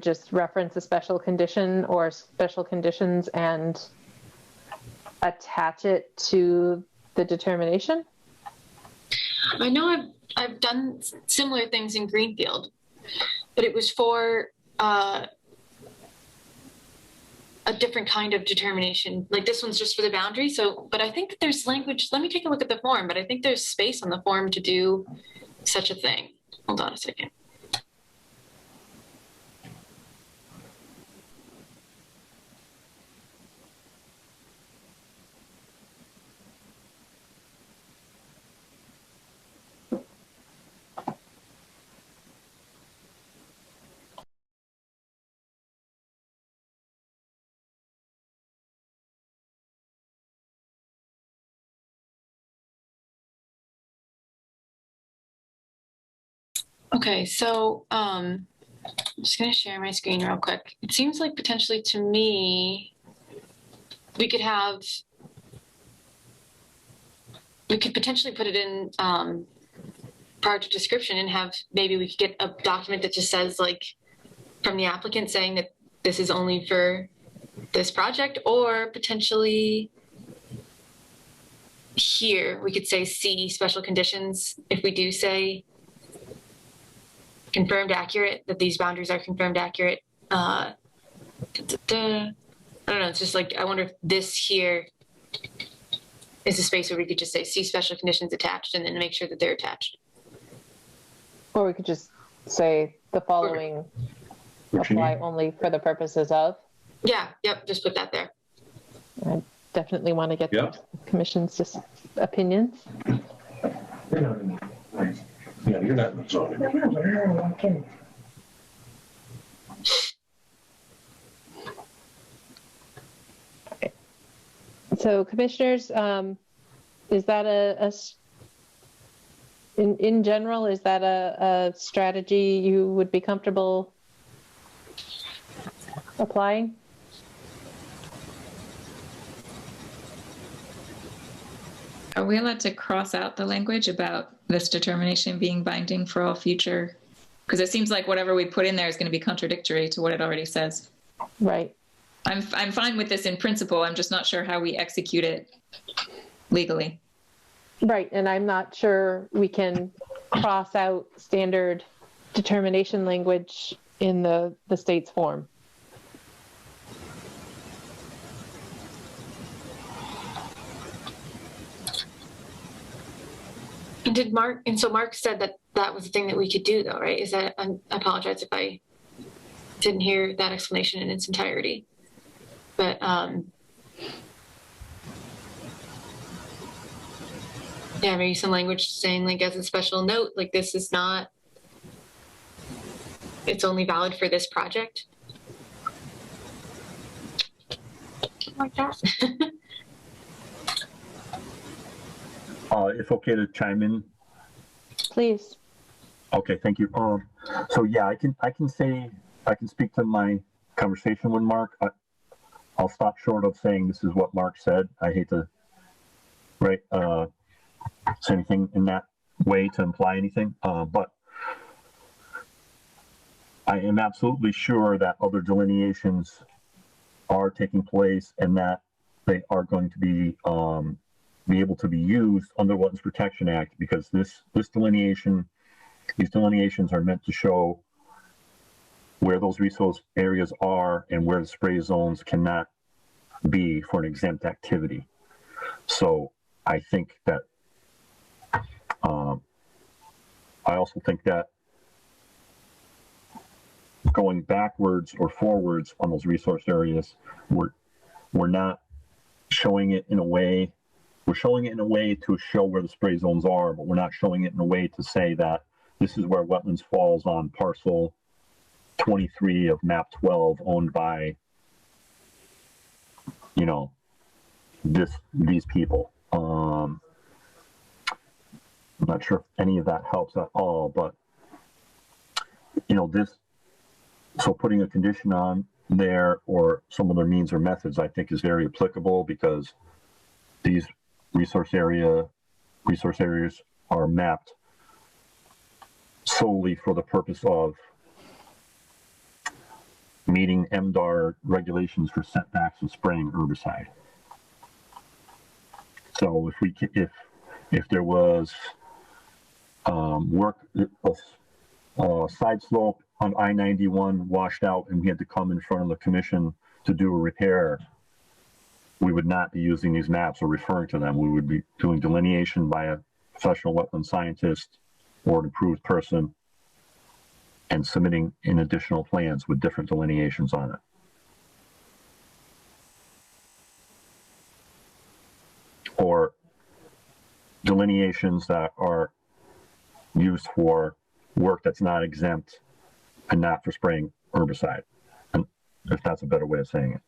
just reference a special condition or special conditions and attach it to the determination? I know I've done similar things in Greenfield, but it was for a different kind of determination. Like this one's just for the boundary. So, but I think that there's language. Let me take a look at the form, but I think there's space on the form to do such a thing. Hold on a second. Okay, so I'm just going to share my screen real quick. It seems like potentially to me, we could potentially put it in project description and have, maybe we could get a document that just says like from the applicant saying that this is only for this project, or potentially here we could say see special conditions if we do say confirmed accurate, that these boundaries are confirmed accurate. I don't know, it's just like, I wonder if this here is a space where we could just say, see special conditions attached, and then make sure that they're attached. Or we could just say the following apply only for the purposes of. Yeah, yep, just put that there. I definitely want to get the commission's opinions. Yeah, you're not in the zone. Okay. So commissioners, is that in general, is that a strategy you would be comfortable applying? Are we allowed to cross out the language about this determination being binding for all future? Because it seems like whatever we put in there is going to be contradictory to what it already says. Right. I'm fine with this in principle. I'm just not sure how we execute it legally. Right, and I'm not sure we can cross out standard determination language in the state's form. And so Mark said that that was the thing that we could do though, right? Is that, I apologize if I didn't hear that explanation in its entirety. But yeah, maybe some language saying like as a special note, like this is not, it's only valid for this project. Like that. If okay to chime in. Please. Okay, thank you. So yeah, I can speak to my conversation with Mark. I'll stop short of saying this is what Mark said. I hate to say anything in that way to imply anything, but I am absolutely sure that other delineations are taking place and that they are going to be able to be used under Wetlands Protection Act, because these delineations are meant to show where those resource areas are and where the spray zones cannot be for an exempt activity. So I think that I also think that going backwards or forwards on those resource areas, we're not showing it in a way. We're showing it in a way to show where the spray zones are, but we're not showing it in a way to say that this is where wetlands falls on parcel 23 of map 12 owned by, you know, these people. I'm not sure if any of that helps at all, but you know, so putting a condition on there or some other means or methods, I think is very applicable, because these resource areas are mapped solely for the purpose of meeting MDAR regulations for setbacks and spraying herbicide. So if there was work, a side slope on I-91 washed out and we had to come in front of the commission to do a repair, we would not be using these maps or referring to them. We would be doing delineation by a professional wetland scientist or an approved person and submitting in additional plans with different delineations on it. Or delineations that are used for work that's not exempt and not for spraying herbicide, and if that's a better way of saying it.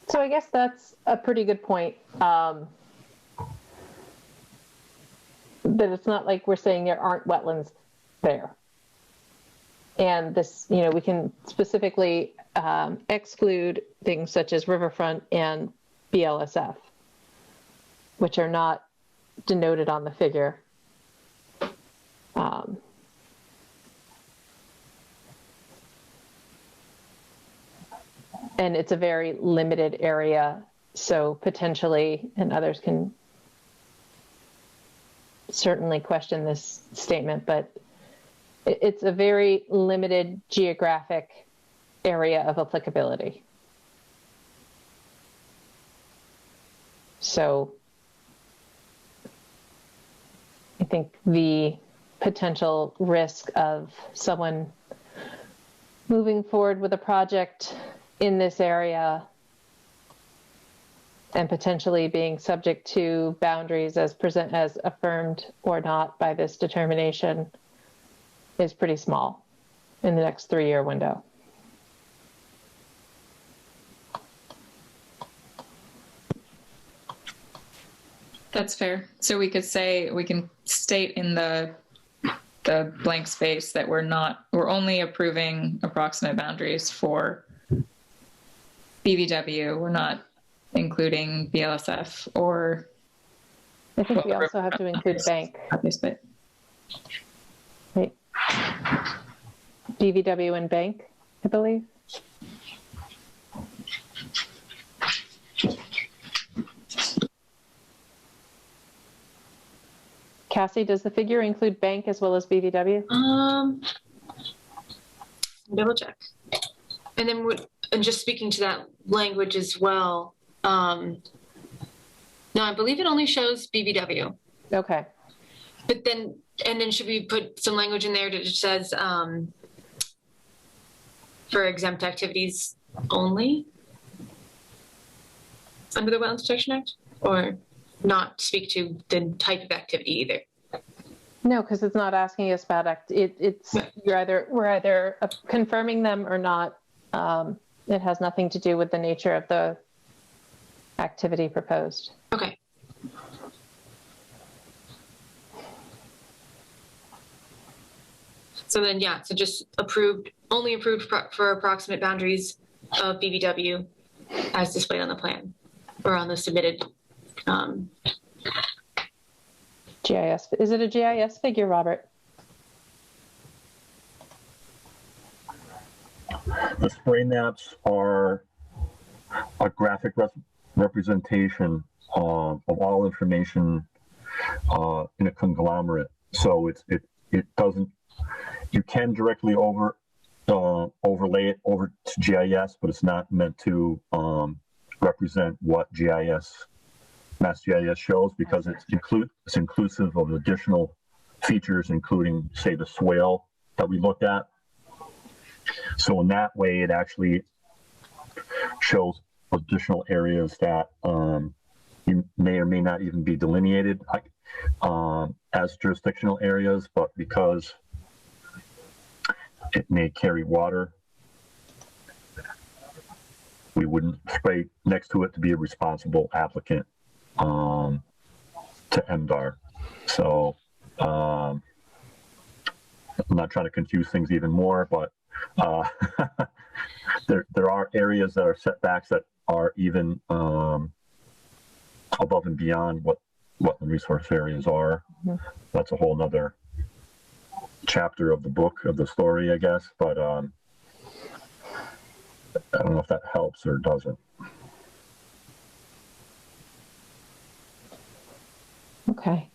So I guess that's a pretty good point. That it's not like we're saying there aren't wetlands there. And this, you know, we can specifically exclude things such as Riverfront and BLSF, which are not denoted on the figure. And it's a very limited area, so potentially, and others can certainly question this statement, but it's a very limited geographic area of applicability. So I think the potential risk of someone moving forward with a project in this area and potentially being subject to boundaries as affirmed or not by this determination is pretty small in the next 3-year window. That's fair. So we could say, we can state in the blank space that we're only approving approximate boundaries for BVW. We're not including BLSF or. I think we also have to include bank. Right. BVW and bank, I believe. Cassie, does the figure include bank as well as BVW? Double check. And then, and just speaking to that language as well, no, I believe it only shows BVW. Okay. But then, and then should we put some language in there that just says for exempt activities only under the Wetlands Protection Act, or not speak to the type of activity either? No, because it's not asking us about it's we're either confirming them or not. It has nothing to do with the nature of the activity proposed. Okay. So then, yeah, so just only approved for approximate boundaries of BVW as displayed on the plan or on the submitted. GIS. Is it a GIS figure, Robert? The spray maps are a graphic representation of all information in a conglomerate. So it doesn't. You can directly overlay it over to GIS, but it's not meant to represent what Mass GIS shows, because it's inclusive of additional features, including, say, the swale that we looked at. So in that way, it actually shows additional areas that may or may not even be delineated as jurisdictional areas, but because it may carry water, we wouldn't spray next to it to be a responsible applicant to MDAR. So I'm not trying to confuse things even more, but there are areas that are setbacks that are even above and beyond what the resource areas are. Mm-hmm. That's a whole nother chapter of the book, of the story, I guess, but I don't know if that helps or doesn't. Okay.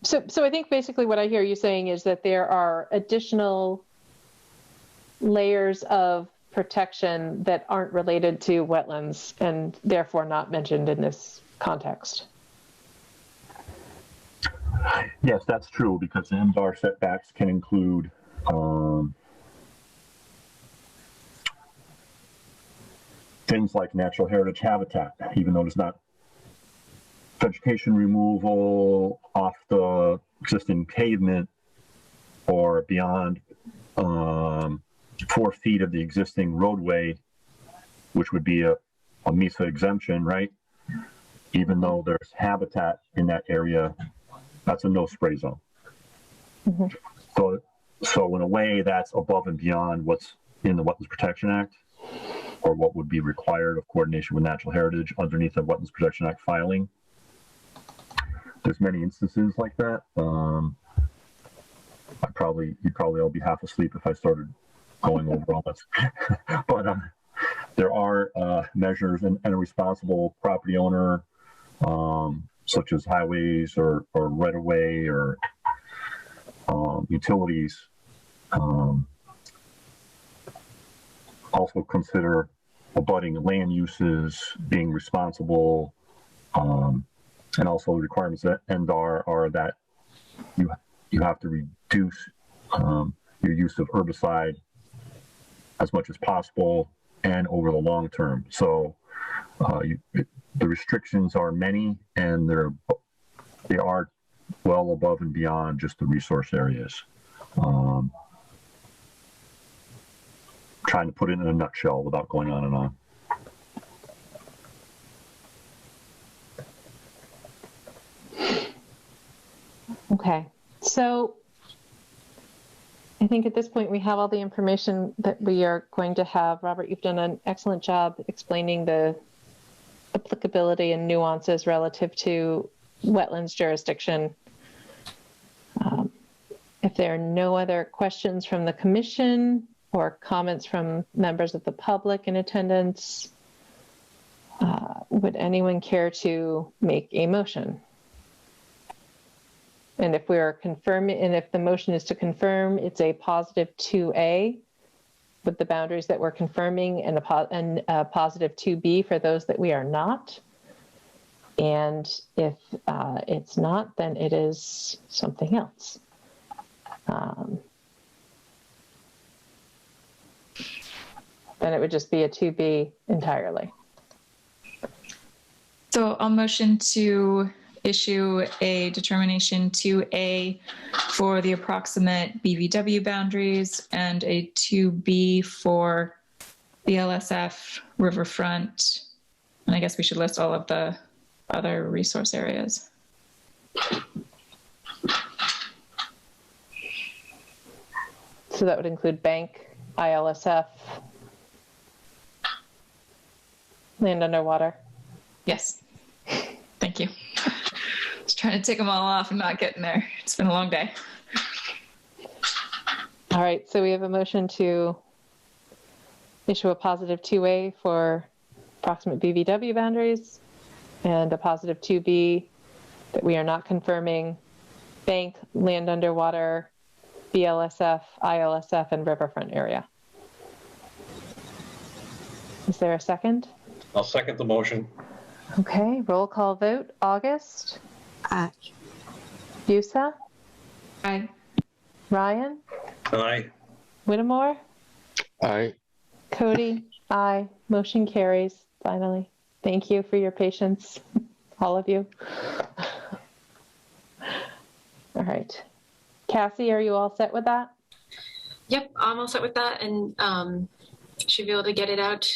So I think basically what I hear you saying is that there are additional layers of protection that aren't related to wetlands and therefore not mentioned in this context. Yes, that's true, because MDAR setbacks can include things like natural heritage habitat, even though there's not vegetation removal off the existing pavement or beyond 4 feet of the existing roadway, which would be a MESA exemption, right? Even though there's habitat in that area, that's a no spray zone. Mm-hmm. So in a way, that's above and beyond what's in the Wetlands Protection Act, or what would be required of coordination with natural heritage underneath the Wetlands Protection Act filing. There's many instances like that. You'd probably all be half asleep if I started going over all this. But there are measures, and a responsible property owner, such as highways or right-of-way or utilities, also consider abutting land uses, being responsible, and also the requirements that MDAR are that you have to reduce your use of herbicide as much as possible and over the long term. So the restrictions are many, and they are well above and beyond just the resource areas. Trying to put it in a nutshell without going on and on. Okay, so I think at this point we have all the information that we are going to have. Robert, you've done an excellent job explaining the applicability and nuances relative to wetlands jurisdiction. If there are no other questions from the commission or comments from members of the public in attendance, would anyone care to make a motion? And if we're confirming, and if the motion is to confirm, it's a positive 2A with the boundaries that we're confirming, and a positive 2B for those that we are not. And if it's not, then it is something else. Then it would just be a 2B entirely. So I'll motion to issue a determination 2A for the approximate BVW boundaries and a 2B for the LSF, Riverfront, and I guess we should list all of the other resource areas. So that would include bank, ILSF, land underwater. Yes. Thank you. Just trying to tick them all off and not getting there. It's been a long day. All right, so we have a motion to issue a positive 2A for approximate BVW boundaries and a positive 2B that we are not confirming bank, land underwater, BLSF, ILSF, and riverfront area. Is there a second? I'll second the motion. Okay, roll call vote. August? Aye. Yusa? Aye. Ryan? Aye. Whittemore? Aye. Cody? Aye. Motion carries, finally. Thank you for your patience, all of you. All right. Cassie, are you all set with that? Yep, I'm all set with that, and should be able to get it out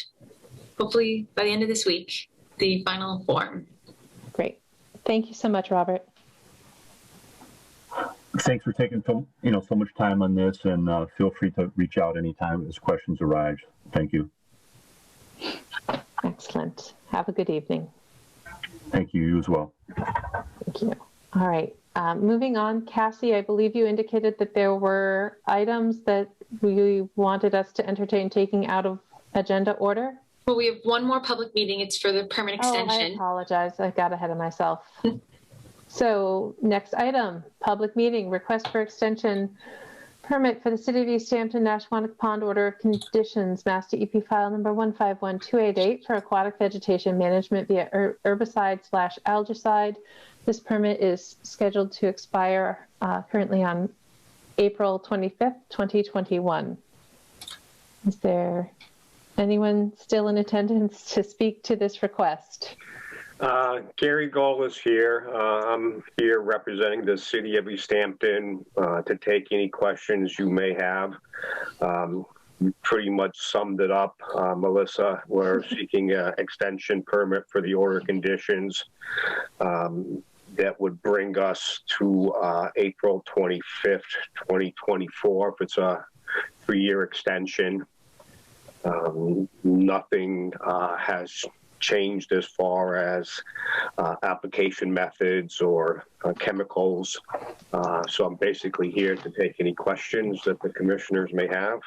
hopefully by the end of this week, the final form. Great. Thank you so much, Robert. Thanks for taking so much time on this, and feel free to reach out anytime as questions arise. Thank you. Excellent. Have a good evening. Thank you. You as well. Thank you. All right. Moving on, Cassie, I believe you indicated that there were items that we wanted us to entertain taking out of agenda order. Well, we have one more public meeting. It's for the permit extension. Oh, I apologize. I got ahead of myself. So next item, public meeting, request for extension permit for the City of Easthampton Nashwanik Pond Order of Conditions, Mass DEP file number 151288 for aquatic vegetation management via herbicide/algicide. This permit is scheduled to expire currently on April 25th, 2021. Is there anyone still in attendance to speak to this request? Gary Gold is here. I'm here representing the City of Easthampton to take any questions you may have. You pretty much summed it up, Melissa. We're seeking an extension permit for the order conditions that would bring us to April 25th, 2024, if it's a 3-year extension. Nothing has changed as far as application methods or chemicals. So I'm basically here to take any questions that the commissioners may have.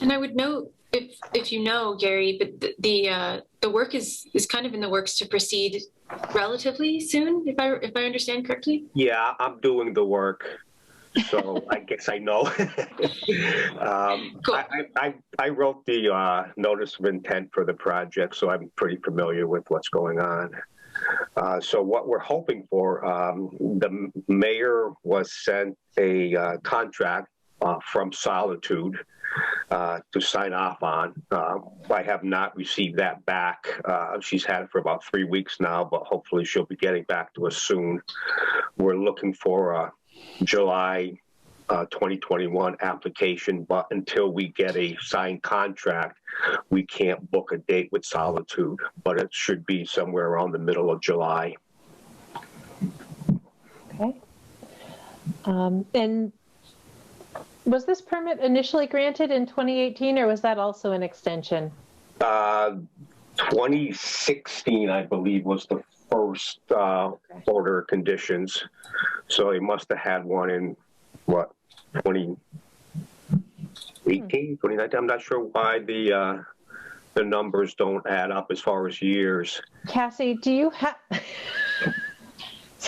And I would note, if you know, Gary, but the work is kind of in the works to proceed relatively soon, if I understand correctly. Yeah, I'm doing the work. So I guess I know. Cool. I wrote the notice of intent for the project, so I'm pretty familiar with what's going on. So what we're hoping for, the mayor was sent a contract from Solitude to sign off on. I have not received that back. She's had it for about 3 weeks now, but hopefully she'll be getting back to us soon. We're looking for July 2021 application, but until we get a signed contract, we can't book a date with Solitude, but it should be somewhere around the middle of July. Okay. And was this permit initially granted in 2018, or was that also an extension? 2016, I believe, was the first order of conditions. So he must have had one in, what, 2018, 2019? I'm not sure why the numbers don't add up as far as years. Cassie, do you have...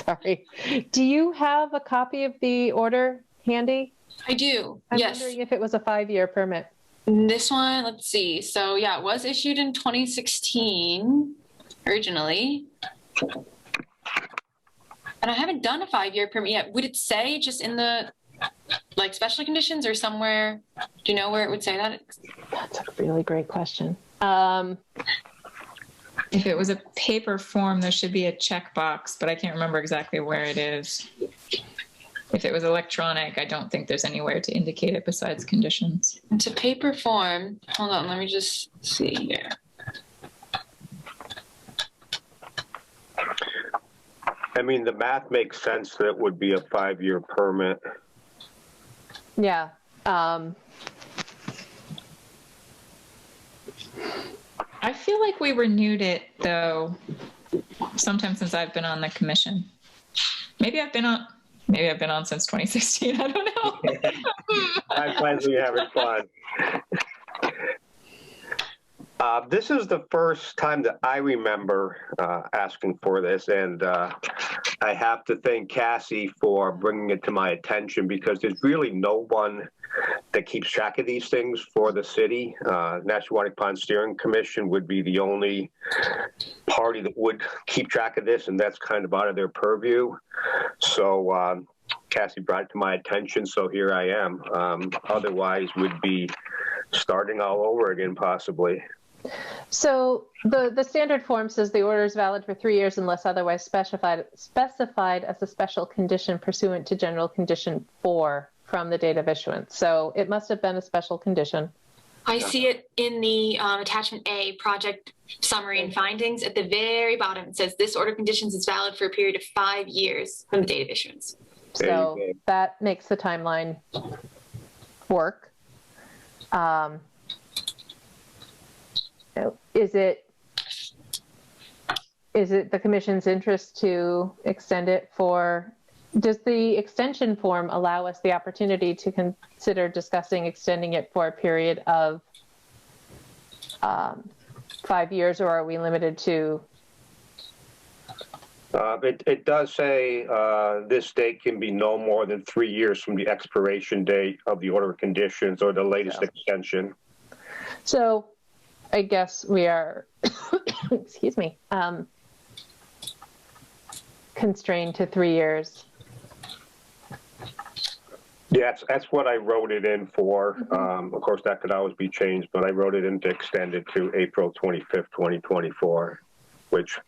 Sorry. Do you have a copy of the order handy? I do. I'm Yes. wondering if it was a 5-year permit. This one, let's see. So yeah, it was issued in 2016 originally. And I haven't done a 5-year permit yet. Would it say just in the like special conditions or somewhere? Do you know where it would say that? That's a really great question. If it was a paper form, there should be a checkbox, but I can't remember exactly where it is. If it was electronic, I don't think there's anywhere to indicate it besides conditions. It's a paper form. Hold on, let me just see here. I mean, the math makes sense that it would be a 5-year permit. Yeah. I feel like we renewed it, though, sometime since I've been on the commission. Maybe I've been on since 2016. I don't know. I'm glad you're having fun. This is the first time that I remember asking for this, and I have to thank Cassie for bringing it to my attention because there's really no one that keeps track of these things for the city. National Water Pond Steering Commission would be the only party that would keep track of this, and that's kind of out of their purview. So Cassie brought it to my attention, so here I am. Otherwise, we'd be starting all over again, possibly. So the standard form says the order is valid for 3 years unless otherwise specified as a special condition pursuant to General Condition 4 from the date of issuance. So it must have been a special condition. I see it in the attachment A, project summary and findings. At the very bottom, it says this order of conditions is valid for a period of 5 years from the date of issuance. So that makes the timeline work. Is it the commission's interest to extend it for, does the extension form allow us the opportunity to consider discussing extending it for a period of 5 years, or are we limited to? It does say this date can be no more than 3 years from the expiration date of the order of conditions or the latest extension. So I guess we are, excuse me, constrained to 3 years. Yeah, that's what I wrote it in for. Of course, that could always be changed, but I wrote it in to extend it to April 25th, 2024, which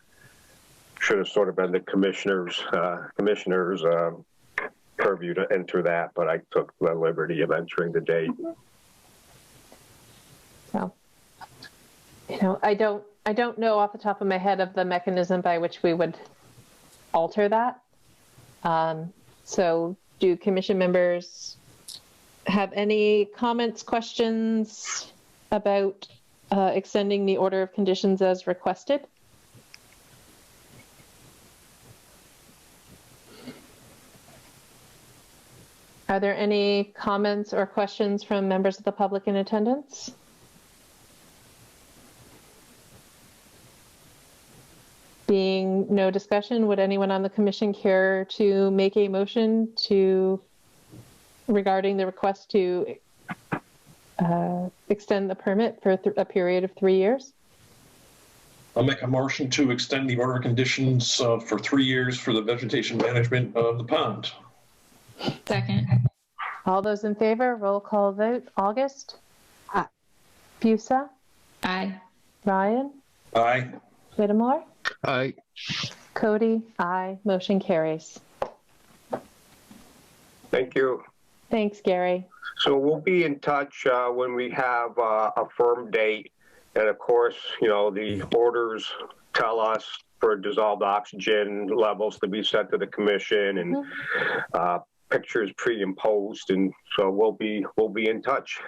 should have sort of been the commissioner's purview to enter that, but I took the liberty of entering the date. So, you know, I don't know off the top of my head of the mechanism by which we would alter that. So do commission members have any comments, questions about extending the order of conditions as requested? Are there any comments or questions from members of the public in attendance? Being no discussion, would anyone on the commission care to make a motion regarding the request to extend the permit for a period of 3 years? I'll make a motion to extend the order of conditions for 3 years for the vegetation management of the pond. Second. All those in favor, roll call vote. August? Aye. Busa? Aye. Ryan? Aye. Whittemore? Aye. Cody? Aye. Motion carries. Thank you. Thanks, Gary. So we'll be in touch when we have a firm date. And of course, you know, the orders tell us for dissolved oxygen levels to be sent to the commission and pictures pre and post. And so we'll be in touch.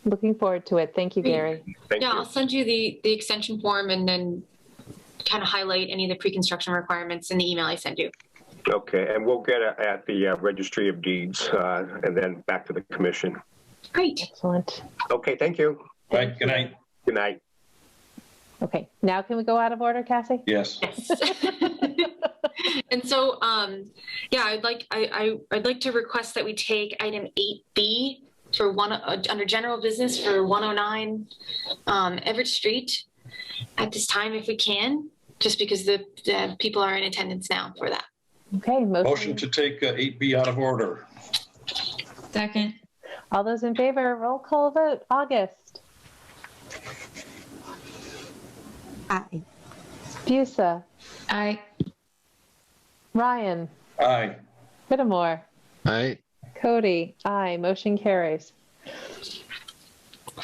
Looking forward to it. Thank you, Gary. Thank you. I'll send you the extension form and then kind of highlight any of the pre-construction requirements in the email I send you. Okay, and we'll get it at the Registry of Deeds and then back to the commission. Great. Excellent. Okay, thank you. Right. Good night. Good night. Okay, now can we go out of order, Cassie? Yes. Yes. And so, yeah, I'd like to request that we take item 8B for under general business for 109 Everett Street at this time, if we can, just because the people are in attendance now for that. Okay, Motion to take 8B out of order. Second. All those in favor, roll call vote. August. Aye. Busa. Aye. Ryan. Aye. Whittemore. Aye. Cody. Aye. Motion carries.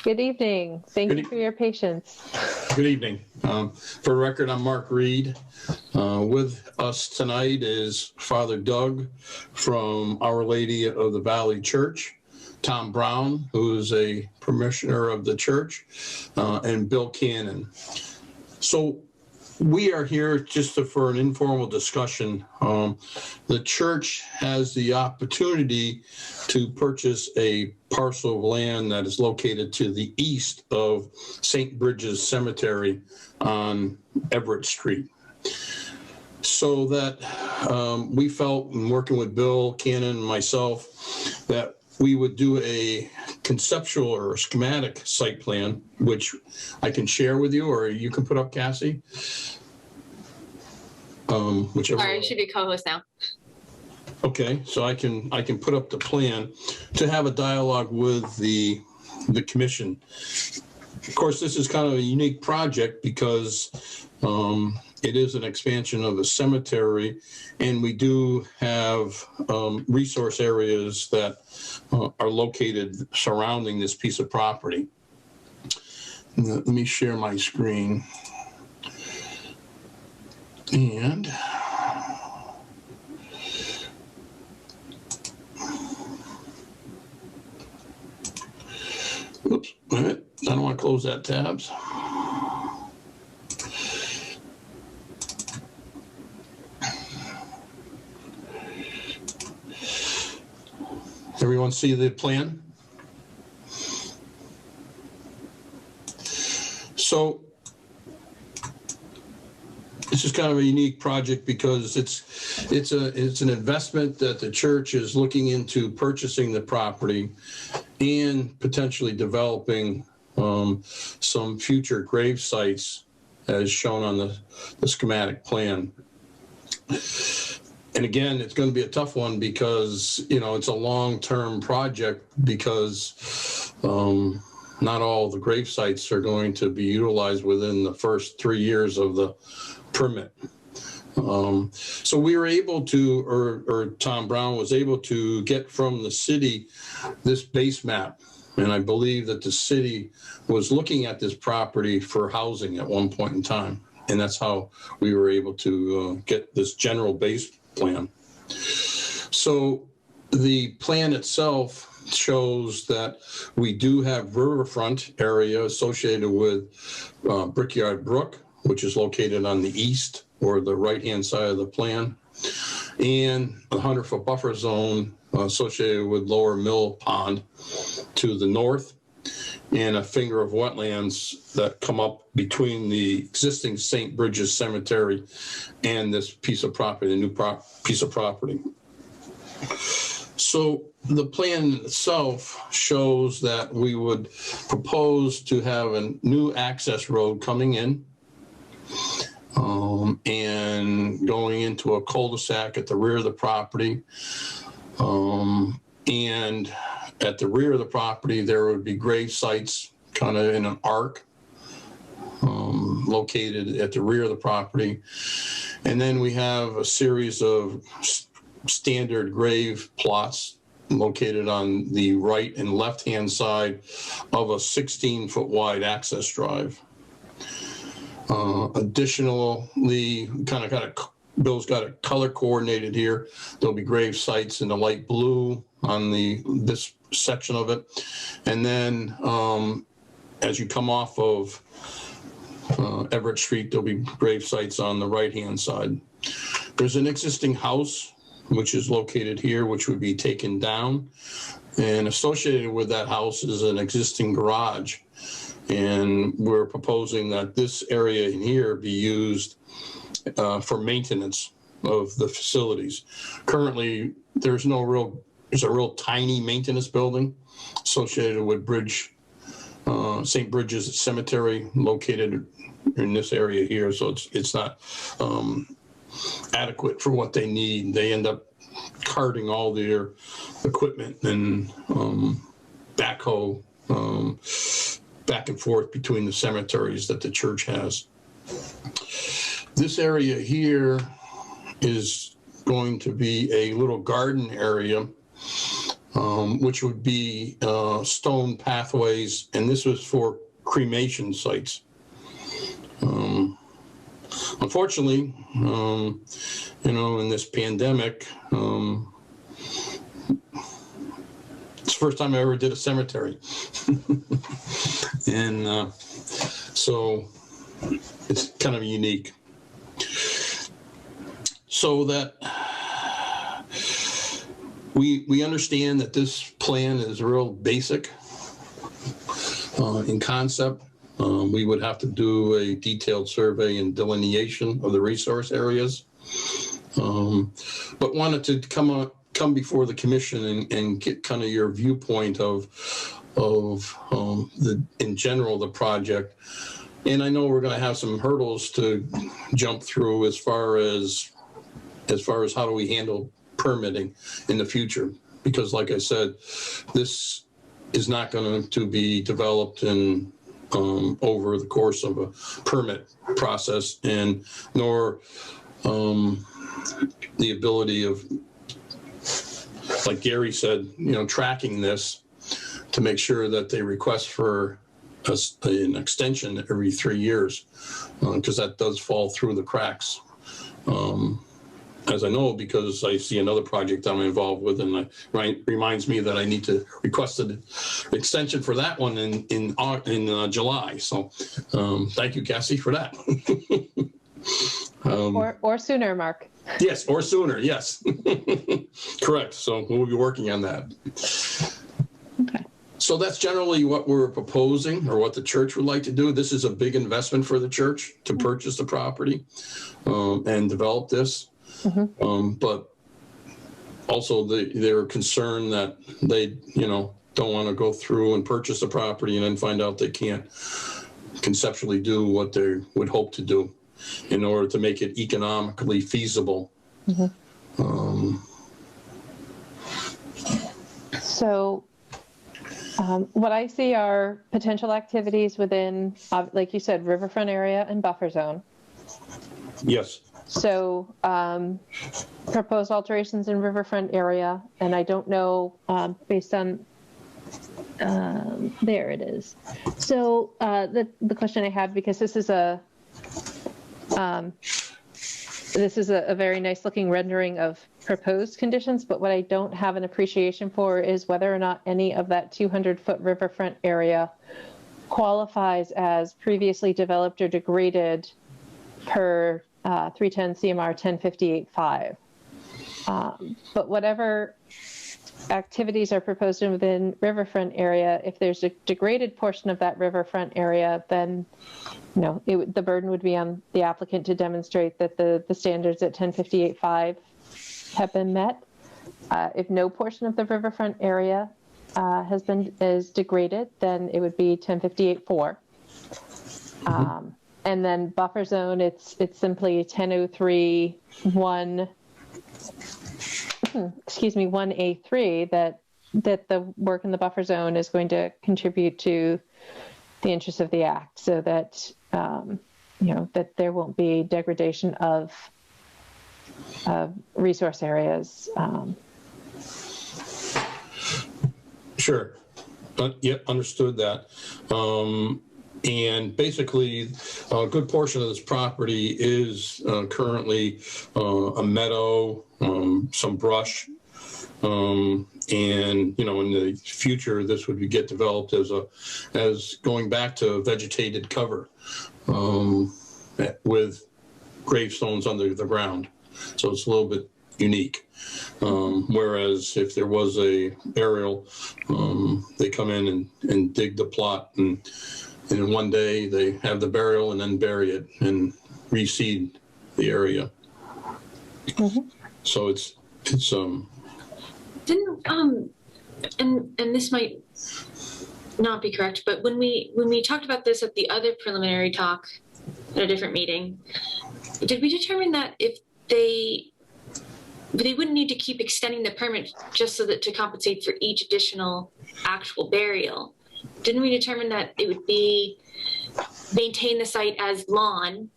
Good evening. Thank you for your patience. Good evening. For the record, I'm Mark Reed. With us tonight is Father Doug from Our Lady of the Valley Church, Tom Brown, who is a parishioner of the church, and Bill Cannon. So we are here just for an informal discussion. The church has the opportunity to purchase a parcel of land that is located to the east of St. Bridges Cemetery on Everett Street. So that we felt, in working with Bill Cannon and myself, that we would do a conceptual or schematic site plan, which I can share with you, or you can put up, Cassie. Whichever. Sorry, you should be co-host now. Okay, so I can put up the plan to have a dialogue with the commission. Of course, this is kind of a unique project because it is an expansion of the cemetery, and we do have resource areas that are located surrounding this piece of property. Let me share my screen. And oops, wait a minute. I don't want to close that tabs. Everyone see the plan? So this is kind of a unique project because it's an investment that the church is looking into purchasing the property and potentially developing some future grave sites as shown on the schematic plan. And again, it's going to be a tough one because, you know, it's a long-term project because not all the grave sites are going to be utilized within the first 3 years of the permit. So we were able to, or Tom Brown was able to get from the city this base map. And I believe that the city was looking at this property for housing at one point in time. And that's how we were able to get this general base plan. So the plan itself shows that we do have riverfront area associated with Brickyard Brook, which is located on the east or the right-hand side of the plan, and a 100-foot buffer zone associated with Lower Mill Pond to the north, and a finger of wetlands that come up between the existing St. Bridges Cemetery and this piece of property, the new piece of property. So the plan itself shows that we would propose to have a new access road coming in and going into a cul-de-sac at the rear of the property. And at the rear of the property, there would be grave sites kind of in an arc located at the rear of the property. And then we have a series of standard grave plots located on the right and left-hand side of a 16-foot wide access drive. Additionally, Bill's got it color coordinated here. There'll be grave sites in the light blue on this section of it. And then as you come off of Everett Street, there'll be grave sites on the right-hand side. There's an existing house, which is located here, which would be taken down. And associated with that house is an existing garage. And we're proposing that this area in here be used for maintenance of the facilities. Currently, there's a real tiny maintenance building associated with St. Bridges Cemetery, located in this area here. So it's not adequate for what they need. They end up carting all their equipment and backhoe back and forth between the cemeteries that the church has. This area here is going to be a little garden area, which would be stone pathways, and this was for cremation sites. Unfortunately, in this pandemic, it's the first time I ever did a cemetery. And so it's kind of unique. So that we understand that this plan is real basic in concept. We would have to do a detailed survey and delineation of the resource areas, but wanted to come before the commission and get kind of your viewpoint of in general the project. And I know we're going to have some hurdles to jump through as far as how do we handle permitting in the future, because like I said, this is not going to be developed in over the course of a permit process, and nor the ability of, like Gary said, tracking this to make sure that they request for an extension every 3 years, because that does fall through the cracks. As I know, because I see another project I'm involved with, and it reminds me that I need to request an extension for that one in July. So thank you, Cassie, for that. Or sooner, Mark. Yes, or sooner, yes. Correct. So we'll be working on that. Okay. So that's generally what we're proposing, or what the church would like to do. This is a big investment for the church to purchase the property and develop this. Mm-hmm. But also they're concerned that they, don't want to go through and purchase a property and then find out they can't conceptually do what they would hope to do in order to make it economically feasible. Mm-hmm. So what I see are potential activities within, like you said, riverfront area and buffer zone. Yes. So proposed alterations in riverfront area, and I don't know, based on, there it is. So the question I had, because this is a very nice looking rendering of proposed conditions, but what I don't have an appreciation for is whether or not any of that 200-foot riverfront area qualifies as previously developed or degraded per 310 CMR 1058.5. But whatever activities are proposed within riverfront area, if there's a degraded portion of that riverfront area, then the burden would be on the applicant to demonstrate that the standards at 1058.5 have been met. If no portion of the riverfront area is degraded, then it would be 1058.4. Mm-hmm. And then buffer zone, it's simply 1A3 that the work in the buffer zone is going to contribute to the interests of the act, so that that there won't be degradation of resource areas. Sure. Yep, understood that. And basically, a good portion of this property is currently a meadow, some brush, and in the future, this would get developed as going back to vegetated cover with gravestones under the ground. So it's a little bit unique. Whereas if there was a burial, they come in and dig the plot, and in one day they have the burial and then bury it and reseed the area. So it's Didn't and this might not be correct, but when we talked about this at the other preliminary talk at a different meeting, did we determine that if they wouldn't need to keep extending the permit just so that to compensate for each additional actual burial? Didn't we determine that it would be maintain the site as lawn?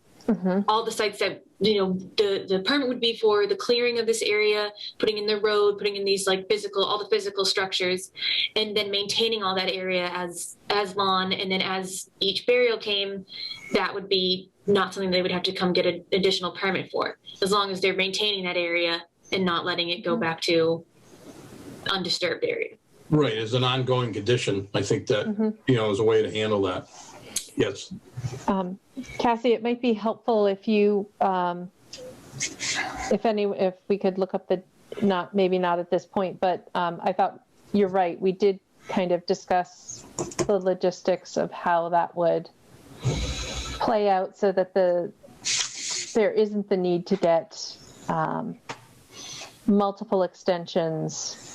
All the sites that, you know, the permit would be for the clearing of this area, putting in the road, putting in these like all the physical structures, and then maintaining all that area as lawn. And then as each burial came, that would be not something they would have to come get an additional permit for, as long as they're maintaining that area and not letting it go back to undisturbed area. right, as an ongoing condition. I think that, you know, is a way to handle that. Yes. Cassie, it might be helpful if you, if we could look up maybe not at this point, but I thought you're right. We did kind of discuss the logistics of how that would play out so that there isn't the need to get multiple extensions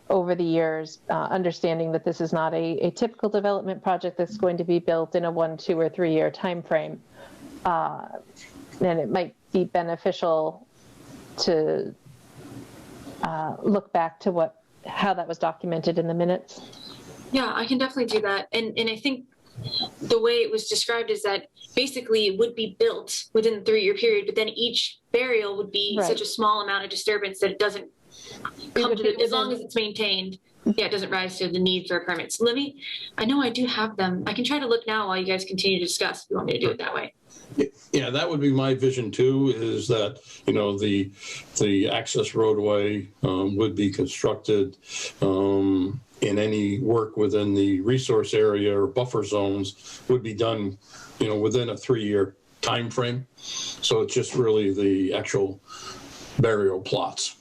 over the years, understanding that this is not a typical development project that's going to be built in a 1, 2, or 3 year time frame. And it might be beneficial to look back to how that was documented in the minutes. Yeah, I can definitely do that. And I think the way it was described is that basically it would be built within the 3 year period, but then each burial would be such a small amount of disturbance that it doesn't come to as long as it's maintained. Yeah, it doesn't rise to the need for permits. I know I do have them. I can try to look now while you guys continue to discuss if you want me to do it that way. Yeah, that would be my vision too, is that, you know, the access roadway would be constructed, and any work within the resource area or buffer zones would be done, you know, within a 3 year time frame. So it's just really the actual burial plots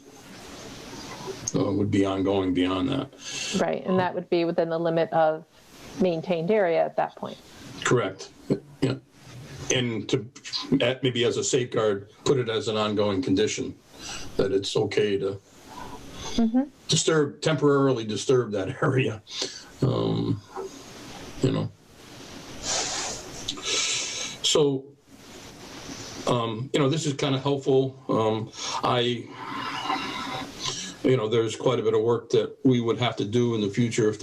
would be ongoing beyond that. Right, and that would be within the limit of maintained area at that point. Correct. Yeah. And to maybe as a safeguard, put it as an ongoing condition that it's okay to temporarily disturb that area. You know. So, you know, this is kind of helpful. You know, there's quite a bit of work that we would have to do in the future if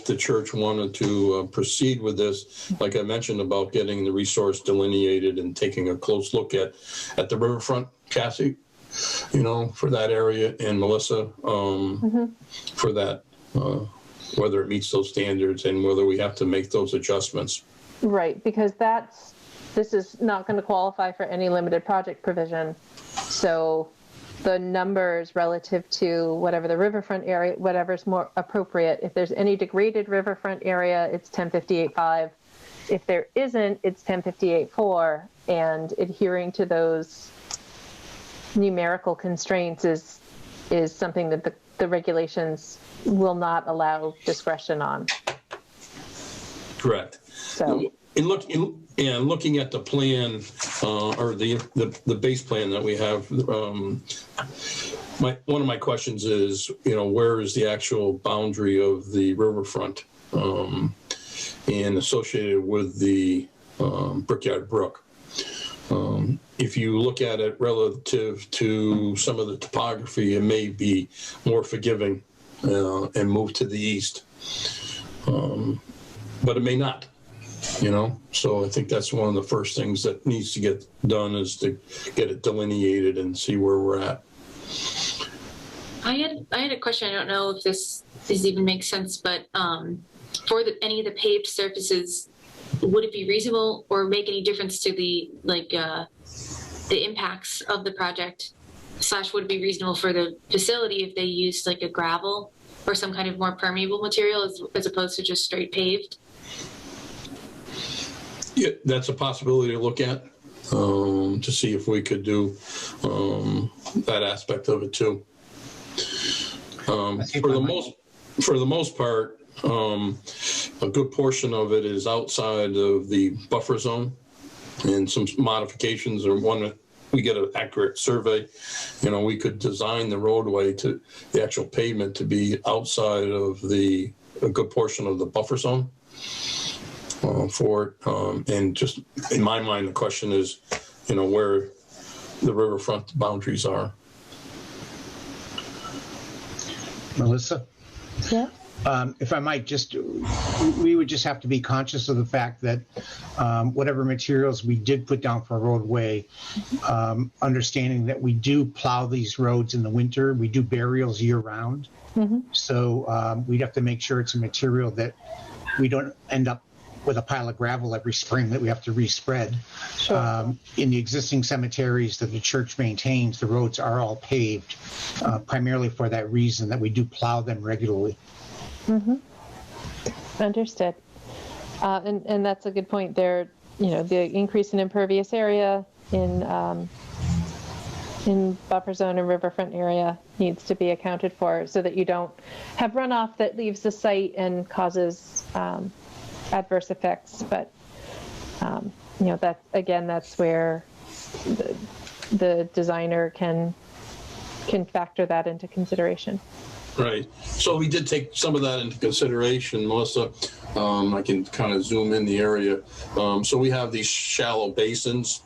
the church wanted to proceed with this. Like I mentioned about getting the resource delineated and taking a close look at the riverfront, Cassie, you know, for that area, and Melissa, for that, whether it meets those standards and whether we have to make those adjustments. Right, because this is not going to qualify for any limited project provision. So the numbers relative to whatever the riverfront area, whatever's more appropriate. If there's any degraded riverfront area, it's 1058.5. If there isn't, it's 1058.4. And adhering to those numerical constraints is something that the regulations will not allow discretion on. Correct. So. Looking at the plan or the base plan that we have, one of my questions is, you know, where is the actual boundary of the riverfront and associated with the Brickyard Brook? If you look at it relative to some of the topography, it may be more forgiving and move to the east, but it may not. You know, so I think that's one of the first things that needs to get done is to get it delineated and see where we're at. I had a question. I don't know if this even makes sense, but for any of the paved surfaces, would it be reasonable or make any difference to the impacts of the project? / would it be reasonable for the facility if they used like a gravel or some kind of more permeable material as opposed to just straight paved? Yeah, that's a possibility to look at to see if we could do that aspect of it too. For the most part, a good portion of it is outside of the buffer zone, and some modifications are one we get an accurate survey, we could design the roadway to the actual pavement to be outside of a good portion of the buffer zone for it. And just in my mind, the question is, where the riverfront boundaries are. Melissa? Yeah. If I might, we would just have to be conscious of the fact that whatever materials we did put down for a roadway, understanding that we do plow these roads in the winter, we do burials year round. Mm-hmm. So we'd have to make sure it's a material that we don't end up with a pile of gravel every spring that we have to respread. Sure. In the existing cemeteries that the church maintains, the roads are all paved, primarily for that reason, that we do plow them regularly. Mm-hmm. Understood. And that's a good point there. The increase in impervious area in buffer zone and riverfront area needs to be accounted for so that you don't have runoff that leaves the site and causes adverse effects. But that's where the designer can factor that into consideration. Right. So we did take some of that into consideration, Melissa. I can kind of zoom in the area. So we have these shallow basins.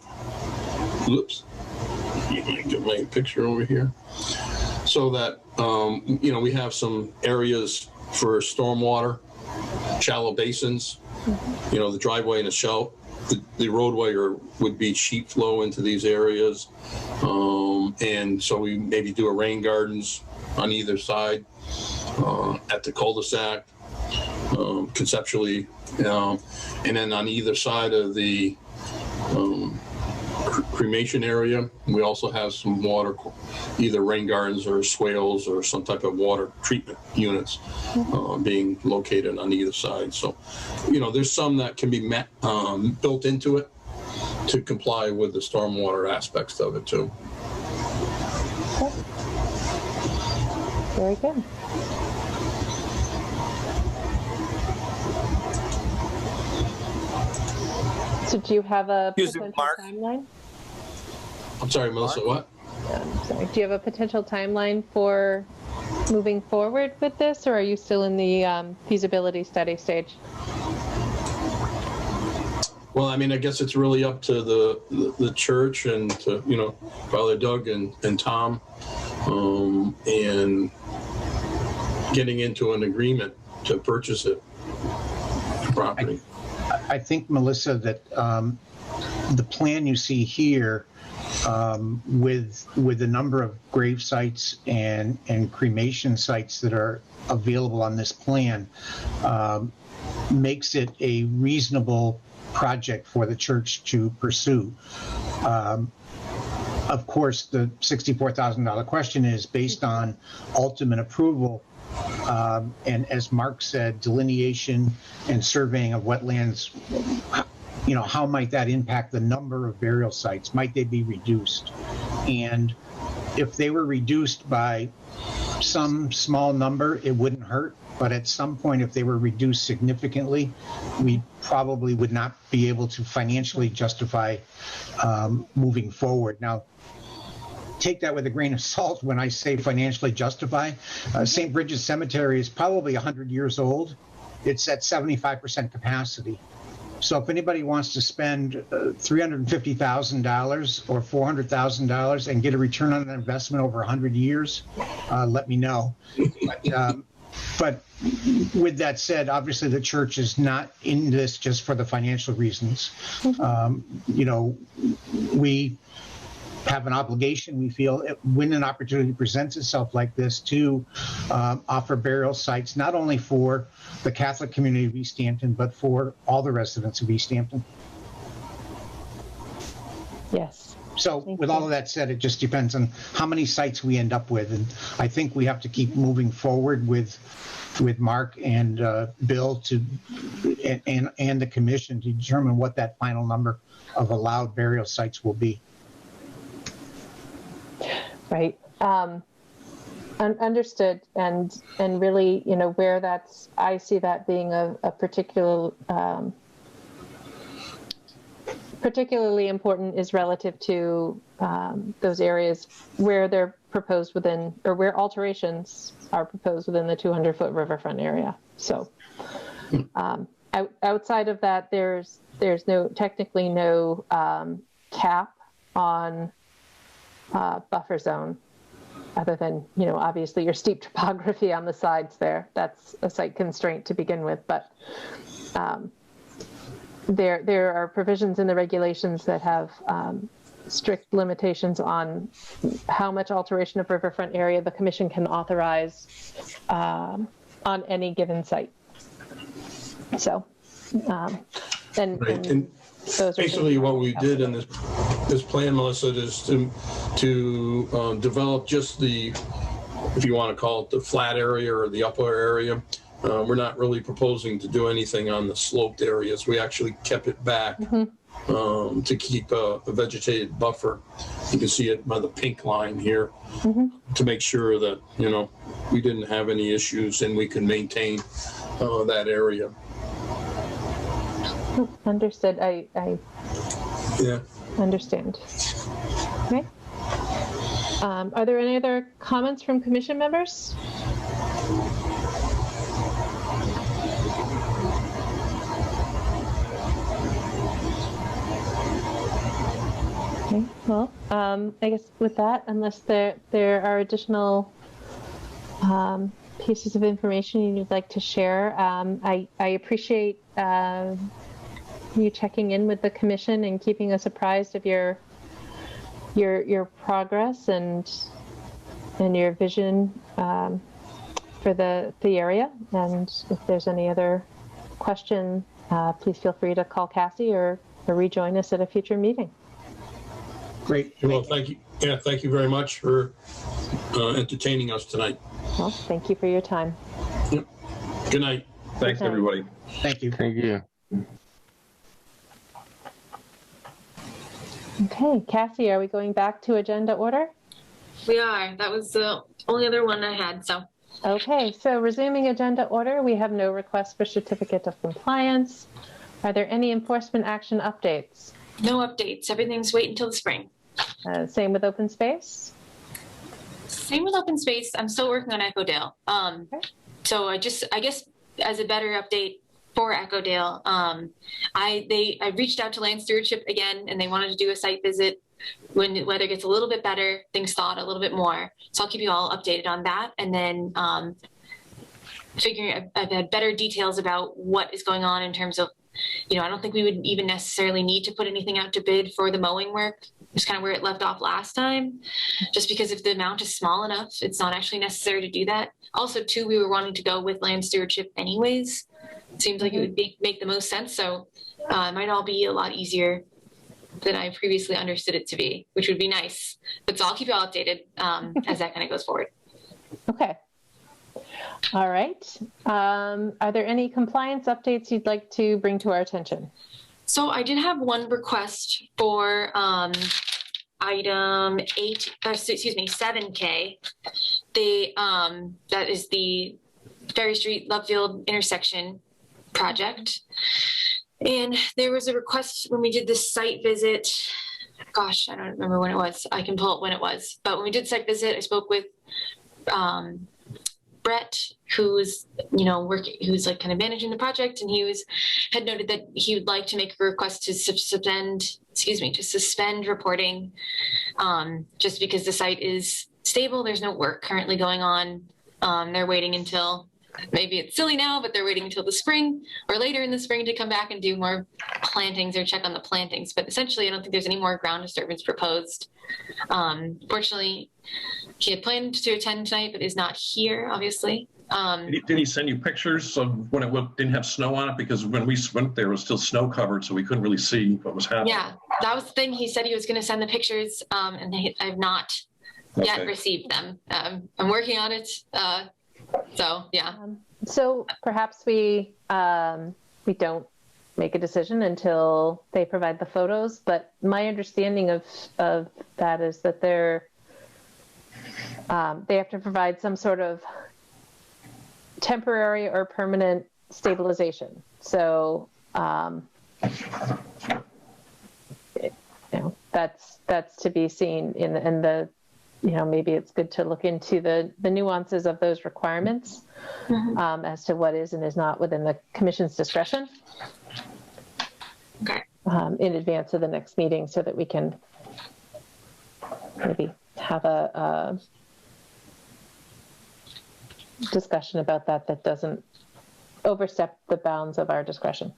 Oops. You can get my picture over here. So that, we have some areas for stormwater, shallow basins. Mm-hmm. The driveway and the roadway would be sheet flow into these areas. And so we maybe do a rain gardens on either side at the cul-de-sac, conceptually, and then on either side of the cremation area, we also have some water, either rain gardens or swales or some type of water treatment units being located on either side. So, there's some that can be built into it to comply with the stormwater aspects of it too. Very good. So do you have a potential timeline? I'm sorry, Melissa, what? Sorry. Do you have a potential timeline for moving forward with this, or are you still in the feasibility study stage? Well, I guess it's really up to the church and to, Father Doug and Tom, and getting into an agreement to purchase it, the property. I think, Melissa, that the plan you see here with the number of grave sites and cremation sites that are available on this plan makes it a reasonable project for the church to pursue. Of course, the $64,000 question is based on ultimate approval. And as Mark said, delineation and surveying of wetlands, how might that impact the number of burial sites? Might they be reduced? And if they were reduced by some small number, it wouldn't hurt. But at some point, if they were reduced significantly, we probably would not be able to financially justify moving forward. Now, take that with a grain of salt when I say financially justify. St. Bridget's Cemetery is probably 100 years old. It's at 75% capacity. So if anybody wants to spend $350,000 or $400,000 and get a return on an investment over 100 years, let me know. But with that said, obviously the church is not in this just for the financial reasons. We have an obligation, we feel, when an opportunity presents itself like this, to offer burial sites, not only for the Catholic community of Easthampton, but for all the residents of Easthampton. Yes. So with all of that said, it just depends on how many sites we end up with. And I think we have to keep moving forward with Mark and Bill and the commission to determine what that final number of allowed burial sites will be. Right. Understood. And really, where I see that being a particular particularly important is relative to those areas where they're proposed within, or where alterations are proposed within the 200-foot riverfront area. So outside of that, there's technically no cap on buffer zone, other than, obviously your steep topography on the sides there. That's a site constraint to begin with, but there are provisions in the regulations that have strict limitations on how much alteration of riverfront area the commission can authorize on any given site. So, and those basically what we did in this plan, Melissa, is to develop just the, if you want to call it the flat area or the upper area. We're not really proposing to do anything on the sloped areas. We actually kept it back to keep a vegetated buffer. You can see it by the pink line here to make sure that, we didn't have any issues and we can maintain that area. Understood. I yeah. Understand. Okay. Are there any other comments from commission members? Okay, well, I guess with that, unless there are additional pieces of information you'd like to share, I appreciate you checking in with the commission and keeping us apprised of your progress and your vision for the area. And if there's any other question, please feel free to call Cassie or rejoin us at a future meeting. Great. Well, thank you. Yeah, thank you very much for entertaining us tonight. Well, thank you for your time. Yep. Good night. Thanks, everybody. Thank you. Thank you. Okay, Cassie, are we going back to agenda order? We are. That was the only other one I had, so. Okay, so resuming agenda order, we have no request for certificate of compliance. Are there any enforcement action updates? No updates. Everything's wait until the spring. Same with open space? Same with open space. I'm still working on Echo Dale. Okay. So I guess as a better update for Echo Dale, I reached out to land stewardship again, and they wanted to do a site visit when the weather gets a little bit better, things thaw a little bit more. So I'll keep you all updated on that. And then figuring I've had better details about what is going on in terms of, I don't think we would even necessarily need to put anything out to bid for the mowing work. It's kind of where it left off last time, just because if the amount is small enough, it's not actually necessary to do that. Also, too, we were wanting to go with land stewardship anyways. It seems like it would make the most sense. So it might all be a lot easier than I previously understood it to be, which would be nice. But so I'll keep you all updated as that kind of goes forward. Okay. All right. Are there any compliance updates you'd like to bring to our attention? So I did have one request for item 7K. That is the Ferry Street Lovefield intersection project. And there was a request when we did this site visit. Gosh, I don't remember when it was. I can pull up when it was. But when we did site visit, I spoke with Brett, who's who's like kind of managing the project, and he had noted that he would like to make a request to suspend reporting, just because the site is stable. There's no work currently going on. They're waiting until, maybe it's silly now, but they're waiting until the spring or later in the spring to come back and do more plantings or check on the plantings. But essentially, I don't think there's any more ground disturbance proposed. Fortunately, he had planned to attend tonight, but is not here, obviously. Did he send you pictures of when it didn't have snow on it? Because when we went there, it was still snow covered, so we couldn't really see what was happening. Yeah, that was the thing. He said he was going to send the pictures, and I've not yet received them. I'm working on it. So, yeah. So perhaps we don't make a decision until they provide the photos. But my understanding of that is that they have to provide some sort of temporary or permanent stabilization. So that's to be seen in the, maybe it's good to look into the nuances of those requirements as to what is and is not within the commission's discretion. Okay. In advance of the next meeting, so that we can maybe have a discussion about that doesn't overstep the bounds of our discretion.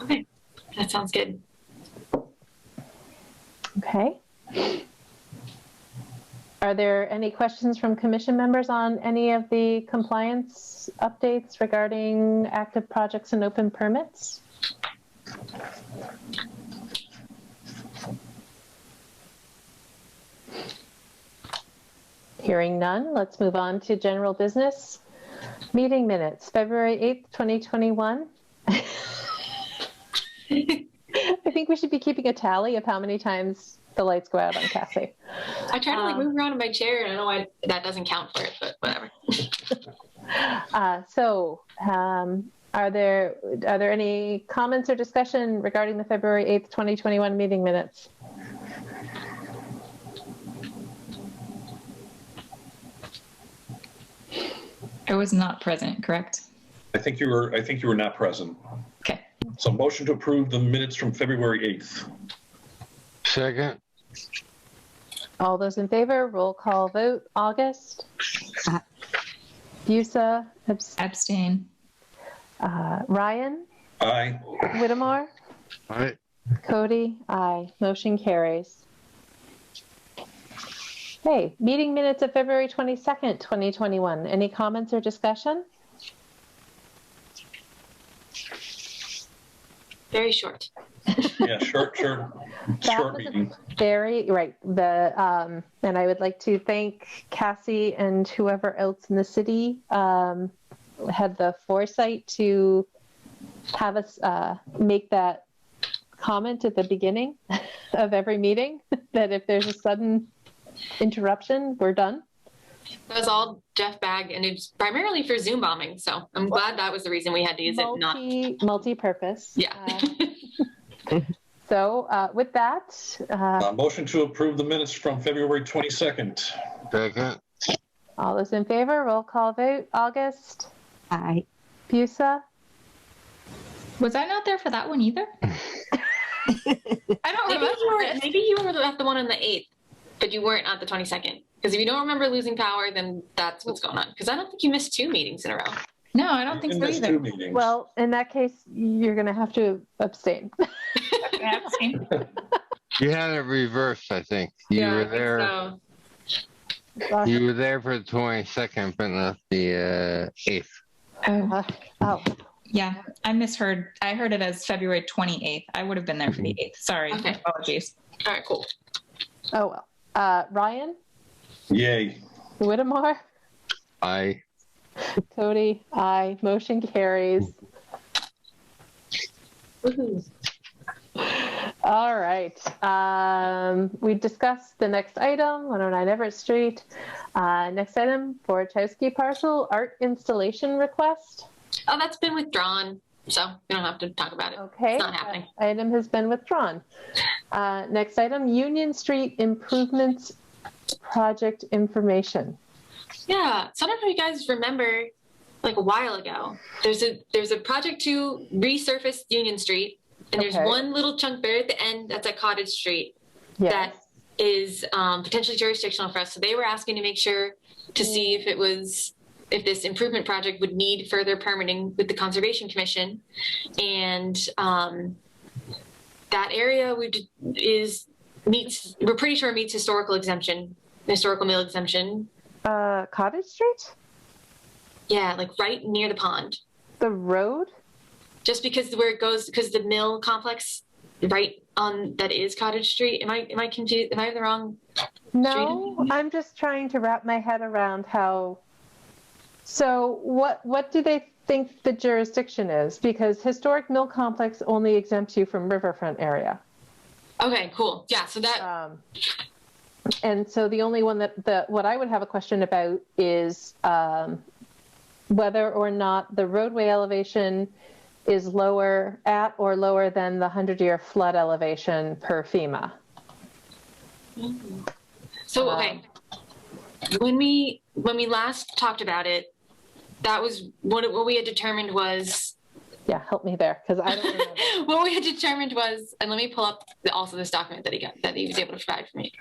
Okay, that sounds good. Okay. Are there any questions from commission members on any of the compliance updates regarding active projects and open permits? Hearing none, let's move on to general business. Meeting minutes, February 8th, 2021. I think we should be keeping a tally of how many times the lights go out on Cassie. I try to like move around in my chair, and I don't know why that doesn't count for it, but whatever. Are there any comments or discussion regarding the February 8th, 2021 meeting minutes? I was not present, correct? I think you were not present. Okay. So motion to approve the minutes from February 8th. Second. All those in favor, roll call vote. August? Busa? Abstain. Ryan? Aye. Whittemore? Aye. Cody? Aye. Motion carries. Okay, meeting minutes of February 22nd, 2021. Any comments or discussion? Very short. Yeah, short meeting. Very right. And I would like to thank Cassie and whoever else in the city had the foresight to have us make that comment at the beginning of every meeting that if there's a sudden interruption, we're done. That was all Jeff Bagg, and it's primarily for Zoom bombing. So I'm glad that was the reason we had to use it. Multi-purpose. Yeah. So with that, motion to approve the minutes from February 22nd. Second. all those in favor, roll call vote. August? Aye. Busa? Was I not there for that one either? I don't remember. Maybe you were at the one on the 8th, but you weren't at the 22nd. Because if you don't remember losing power, then that's what's going on. Because I don't think you missed 2 meetings in a row. No, I don't think so either. 2 meetings. Well, in that case, you're going to have to abstain. Abstain. You had it reversed, I think. You were there. So. You were there for the 22nd, but not the 8th. Oh, Yeah, I misheard. I heard it as February 28th. I would have been there for the 8th. Sorry. Okay. Apologies. All right, cool. oh well. Ryan? Yay. Whittemore? Aye. Cody? Aye. Motion carries. Woohoo. All right. We discussed the next item, 109 Everett Street. Next item, Borachowski parcel, art installation request. Oh, that's been withdrawn, so we don't have to talk about it. Okay. It's not happening. Item has been withdrawn. Next item, Union Street improvements project information. Yeah, so I don't know if you guys remember, like a while ago, there's a project to resurface Union Street, and there's Okay. one little chunk there at the end that's at Cottage Street Yes. that is potentially jurisdictional for us. So they were asking to make sure to see if this improvement project would need further permitting with the Conservation Commission, and that area we're pretty sure meets historical mill exemption. Cottage Street? Yeah, like right near the pond. The road? Just because where it goes, because the mill complex right on that is Cottage Street. Am I confused? Am I in the wrong? No, I'm just trying to wrap my head around how. So what do they think the jurisdiction is? Because historic mill complex only exempts you from riverfront area. Okay, cool. Yeah, so that. And so the only one that what I would have a question about is whether or not the roadway elevation is lower or lower than the 100-year flood elevation per FEMA. So, okay, when we last talked about it, that was what we had determined was. Yeah, help me there, because I don't remember. What we had determined was, and let me pull up also this document that he was able to provide for me.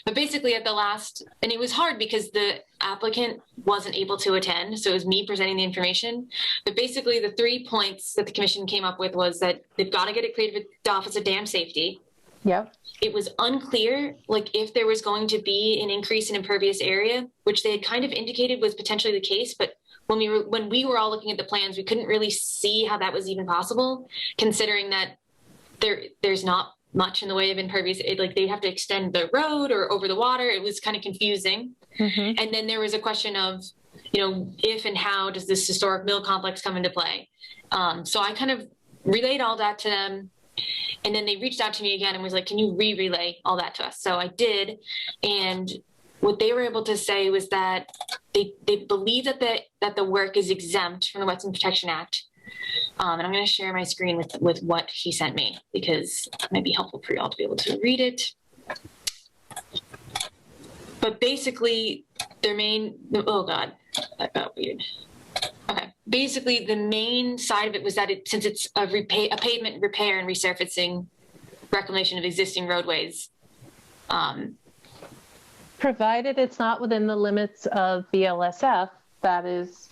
But basically at the last, and it was hard because the applicant wasn't able to attend, so it was me presenting the information. But basically the 3 points that the commission came up with was that they've got to get it created with the Office of Dam Safety. Yep. It was unclear, like, if there was going to be an increase in impervious area, which they had kind of indicated was potentially the case, but when we were all looking at the plans, we couldn't really see how that was even possible, considering that there's not much in the way of impervious. Like, they'd have to extend the road or over the water. It was kind of confusing. Mm-hmm. And then there was a question of, if and how does this historic mill complex come into play? So I kind of relayed all that to them. And then they reached out to me again and was like, can you relay all that to us? So I did. And what they were able to say was that they believe that the work is exempt from the Wetlands Protection Act. And I'm going to share my screen with what he sent me, because it might be helpful for you all to be able to read it. But basically, their main, oh God, that got weird. Okay, basically the main side of it was that since it's a pavement repair and resurfacing, reclamation of existing roadways, provided it's not within the limits of VLSF, that is,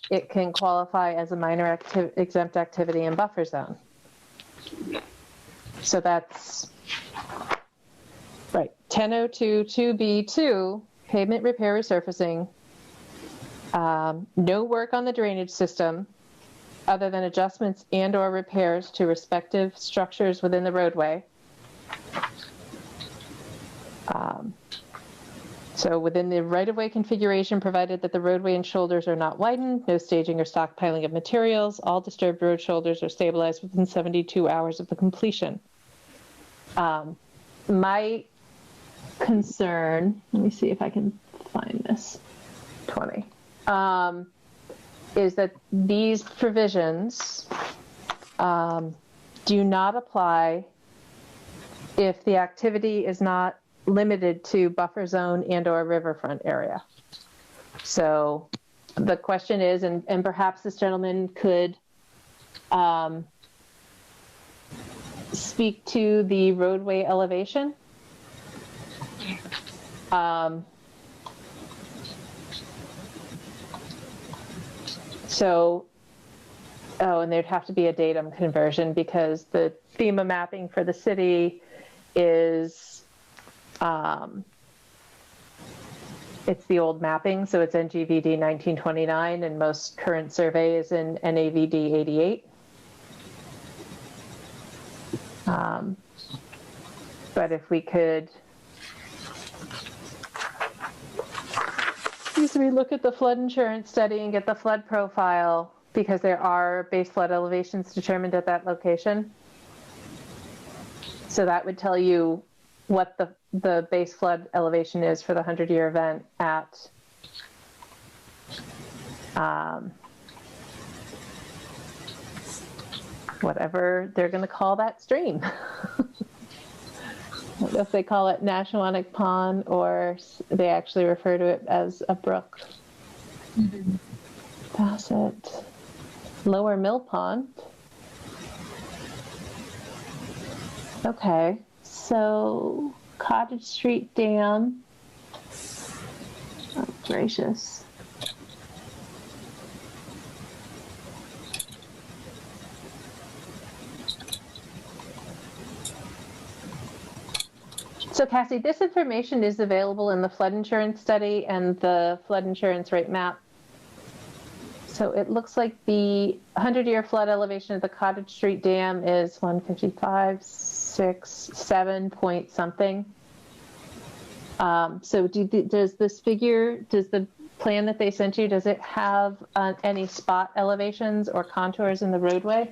it can qualify as a minor exempt activity in buffer zone. So that's right. 1002-2B2, pavement repair resurfacing. No work on the drainage system other than adjustments and or repairs to respective structures within the roadway. So within the right-of-way configuration, provided that the roadway and shoulders are not widened, no staging or stockpiling of materials, all disturbed road shoulders are stabilized within 72 hours of the completion. My concern, let me see if I can find this, 20, is that these provisions do not apply if the activity is not limited to buffer zone and or riverfront area. So the question is, and perhaps this gentleman could speak to the roadway elevation. And there'd have to be a datum conversion because the FEMA mapping for the city is it's the old mapping, so it's NGVD 1929, and most current survey is in NAVD 88. But if we could look at the flood insurance study and get the flood profile, because there are base flood elevations determined at that location. So that would tell you what the base flood elevation is for the 100-year event at whatever they're going to call that stream. I don't know if they call it Nashawanek Pond or they actually refer to it as a brook. Mm-hmm. Bassett. Lower Mill Pond. Okay, so Cottage Street Dam. Oh, gracious. So Cassie, this information is available in the flood insurance study and the flood insurance rate map. So it looks like the 100-year flood elevation of the Cottage Street Dam is 155.67 point something. So does the plan that they sent you, does it have any spot elevations or contours in the roadway?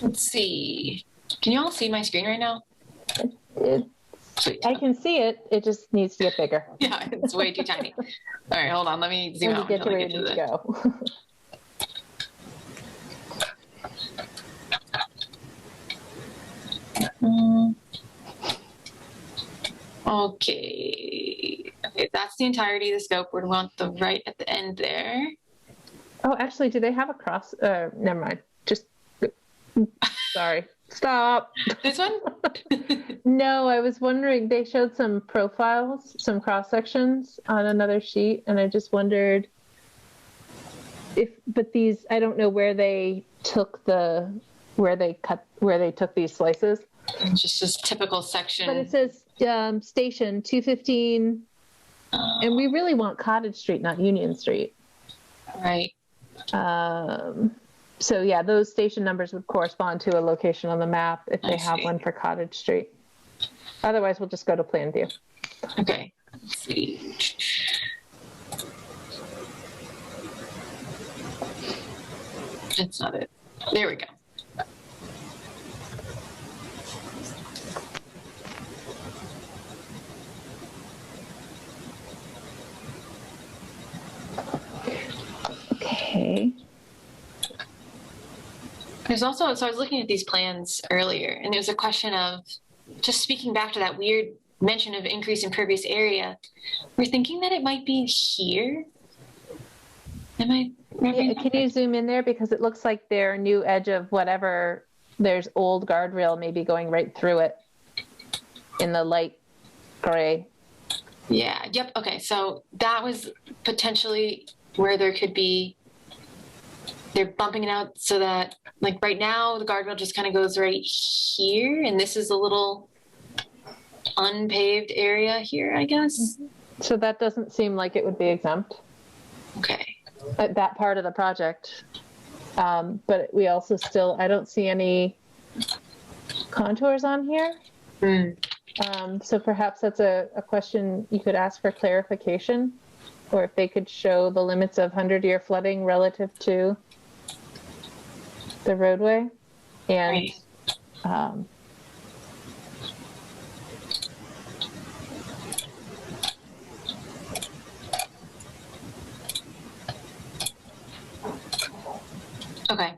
Let's see. Can you all see my screen right now? I can see it. It just needs to get bigger. Yeah, it's way too tiny. All right, hold on. Let me zoom out until I get to go. Okay. Okay, that's the entirety of the scope. We want the right at the end there. Oh, actually, do they have a cross? Never mind. Just, sorry. Stop. This one? No, I was wondering, they showed some profiles, some cross sections on another sheet, and I just wondered but these, I don't know where they took where they took these slices. It's just this typical section. But it says station 215, and we really want Cottage Street, not Union Street. Right. So yeah, those station numbers would correspond to a location on the map if they have one for Cottage Street. Otherwise, we'll just go to Plan View. Okay. Let's see. That's not it. There we go. Okay. There's also, so I was looking at these plans earlier, and there was a question of, just speaking back to that weird mention of increase in impervious area, we're thinking that it might be here. Am I? Yeah, can you zoom in there? Because it looks like their new edge of whatever, there's old guardrail maybe going right through it in the light gray. Yeah, yep, okay, so that was potentially where there could be, they're bumping it out so that, like right now, the guardrail just kind of goes right here, and this is a little unpaved area here, I guess. So that doesn't seem like it would be exempt. Okay. That part of the project. But we also still, I don't see any contours on here. So perhaps that's a question you could ask for clarification, or if they could show the limits of 100-year flooding relative to the roadway. And okay,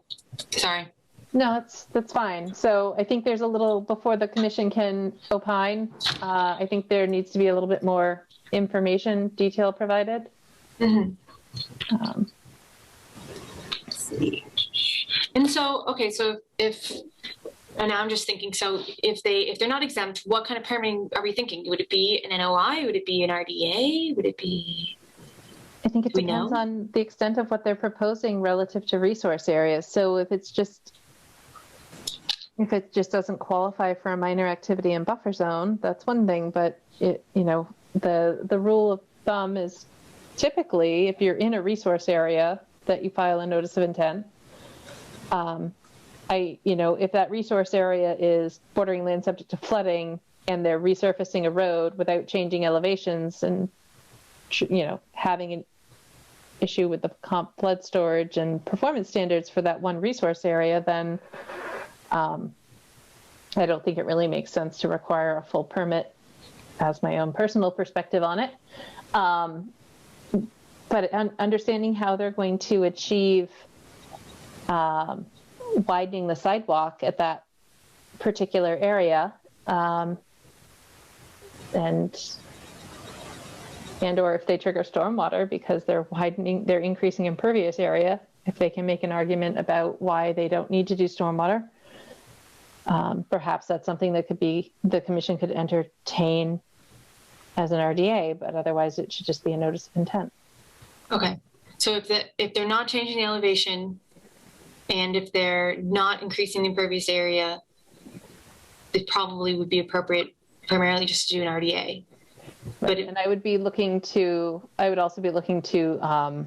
sorry. No, that's fine. So I think there's a little, before the commission can opine, I think there needs to be a little bit more information detail provided. Let's see. And so, okay, so if, and now I'm just thinking, so if they're not exempt, what kind of permitting are we thinking? Would it be an NOI? Would it be an RDA? Would it be? I think it depends on the extent of what they're proposing relative to resource areas. So if it just doesn't qualify for a minor activity in buffer zone, that's one thing. But it, the rule of thumb is typically if you're in a resource area that you file a notice of intent. If that resource area is bordering land subject to flooding and they're resurfacing a road without changing elevations and, having an issue with the comp flood storage and performance standards for that one resource area, then I don't think it really makes sense to require a full permit, as my own personal perspective on it. But understanding how they're going to achieve widening the sidewalk at that particular area, and or if they trigger stormwater because they're increasing impervious area, if they can make an argument about why they don't need to do stormwater, perhaps that's something that the commission could entertain as an RDA, but otherwise it should just be a notice of intent. Okay, so if they're not changing the elevation and if they're not increasing the impervious area, it probably would be appropriate primarily just to do an RDA. Right. And I would also be looking to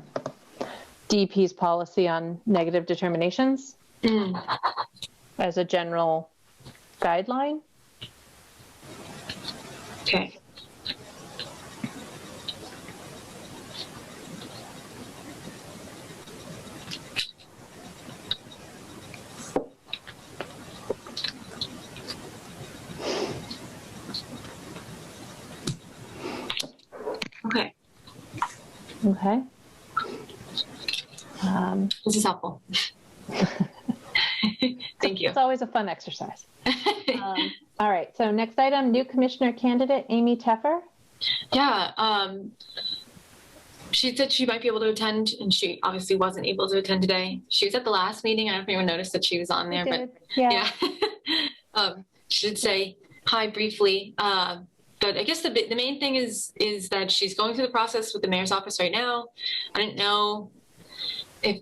DEP's policy on negative determinations as a general guideline. Okay. Okay. This is helpful. Thank you. It's always a fun exercise. All right. So next item, new commissioner candidate, Amy Tuffer. Yeah. She said she might be able to attend, and she obviously wasn't able to attend today. She was at the last meeting. I don't know if anyone noticed that she was on there, but yeah. She did say hi briefly. But I guess the main thing is that she's going through the process with the mayor's office right now. I didn't know if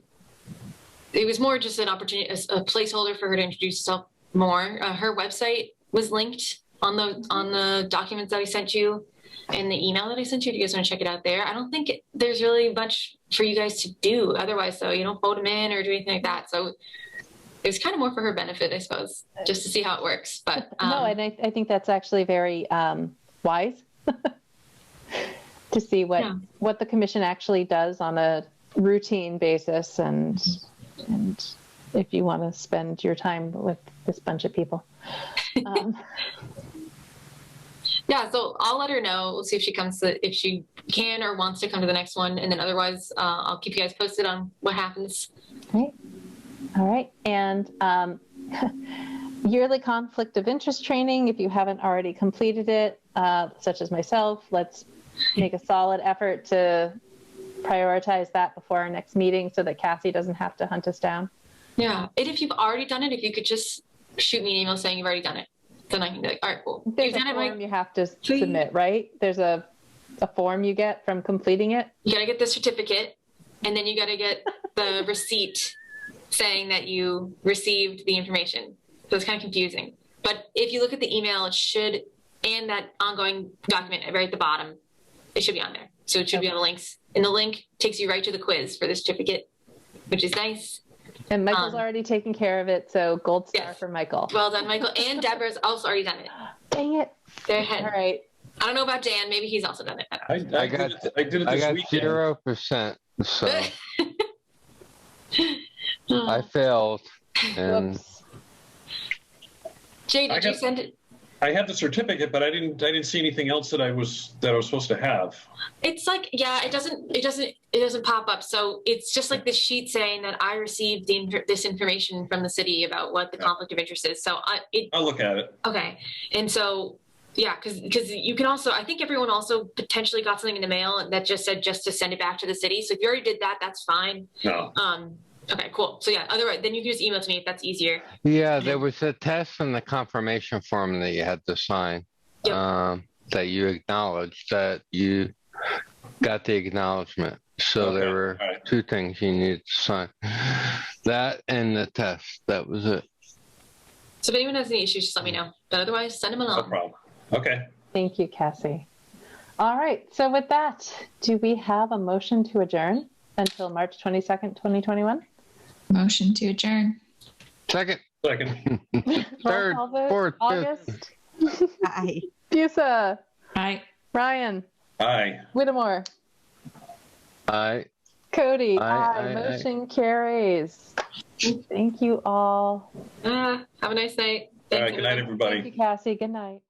it was more just an opportunity, a placeholder for her to introduce herself more. Her website was linked on the documents that I sent you and the email that I sent you. If you guys want to check it out there. I don't think there's really much for you guys to do otherwise, so you don't vote them in or do anything like that. So it was kind of more for her benefit, I suppose, just to see how it works. But no, and I think that's actually very wise to see what the commission actually does on a routine basis, and if you want to spend your time with this bunch of people. Yeah, so I'll let her know. We'll see if she comes if she can or wants to come to the next one, and then otherwise I'll keep you guys posted on what happens. Great. All right, and yearly conflict of interest training, if you haven't already completed it, such as myself, let's make a solid effort to prioritize that before our next meeting so that Cassie doesn't have to hunt us down. Yeah, and if you've already done it, if you could just shoot me an email saying you've already done it, then I can be like, all right, cool. There's a form you have to submit, right? There's a form you get from completing it. You got to get the certificate, and then you got to get the receipt saying that you received the information. So it's kind of confusing. But if you look at the email, it should, and that ongoing document right at the bottom, it should be on there. So it should be on the links. And the link takes you right to the quiz for the certificate, which is nice. And Michael's already taken care of it, so gold star for Michael. Well done, Michael. And Deborah's also already done it. Dang it. They're ahead. All right. I don't know about Dan. Maybe he's also done it. I did it this weekend. 0%, so I failed. And Jay, did you send it? I have the certificate, but I didn't see anything else that I was supposed to have. It's like, yeah, it doesn't pop up. So it's just like this sheet saying that I received this information from the city about what the conflict of interest is. So I'll look at it. Okay, and so yeah, because you can also, I think everyone also potentially got something in the mail that just said just to send it back to the city. So if you already did that, that's fine. No. Okay, cool. So yeah, otherwise, then you can just email to me if that's easier. Yeah, there was a test and the confirmation form that you had to sign. Yep. That you acknowledged that you got the acknowledgement. So there were two things you needed to sign. That and the test. That was it. So if anyone has any issues, just let me know. But otherwise, send them along. No problem. Okay. Thank you, Cassie. All right. So with that, do we have a motion to adjourn until March 22nd, 2021? Motion to adjourn. Second. Third. Fourth. August. Aye. Busa. Aye. Ryan. Aye. Whittemore. Aye. Cody. Aye. Motion carries. Thank you all. Have a nice night. All right. Good night, everybody. Thank you, Cassie. Good night.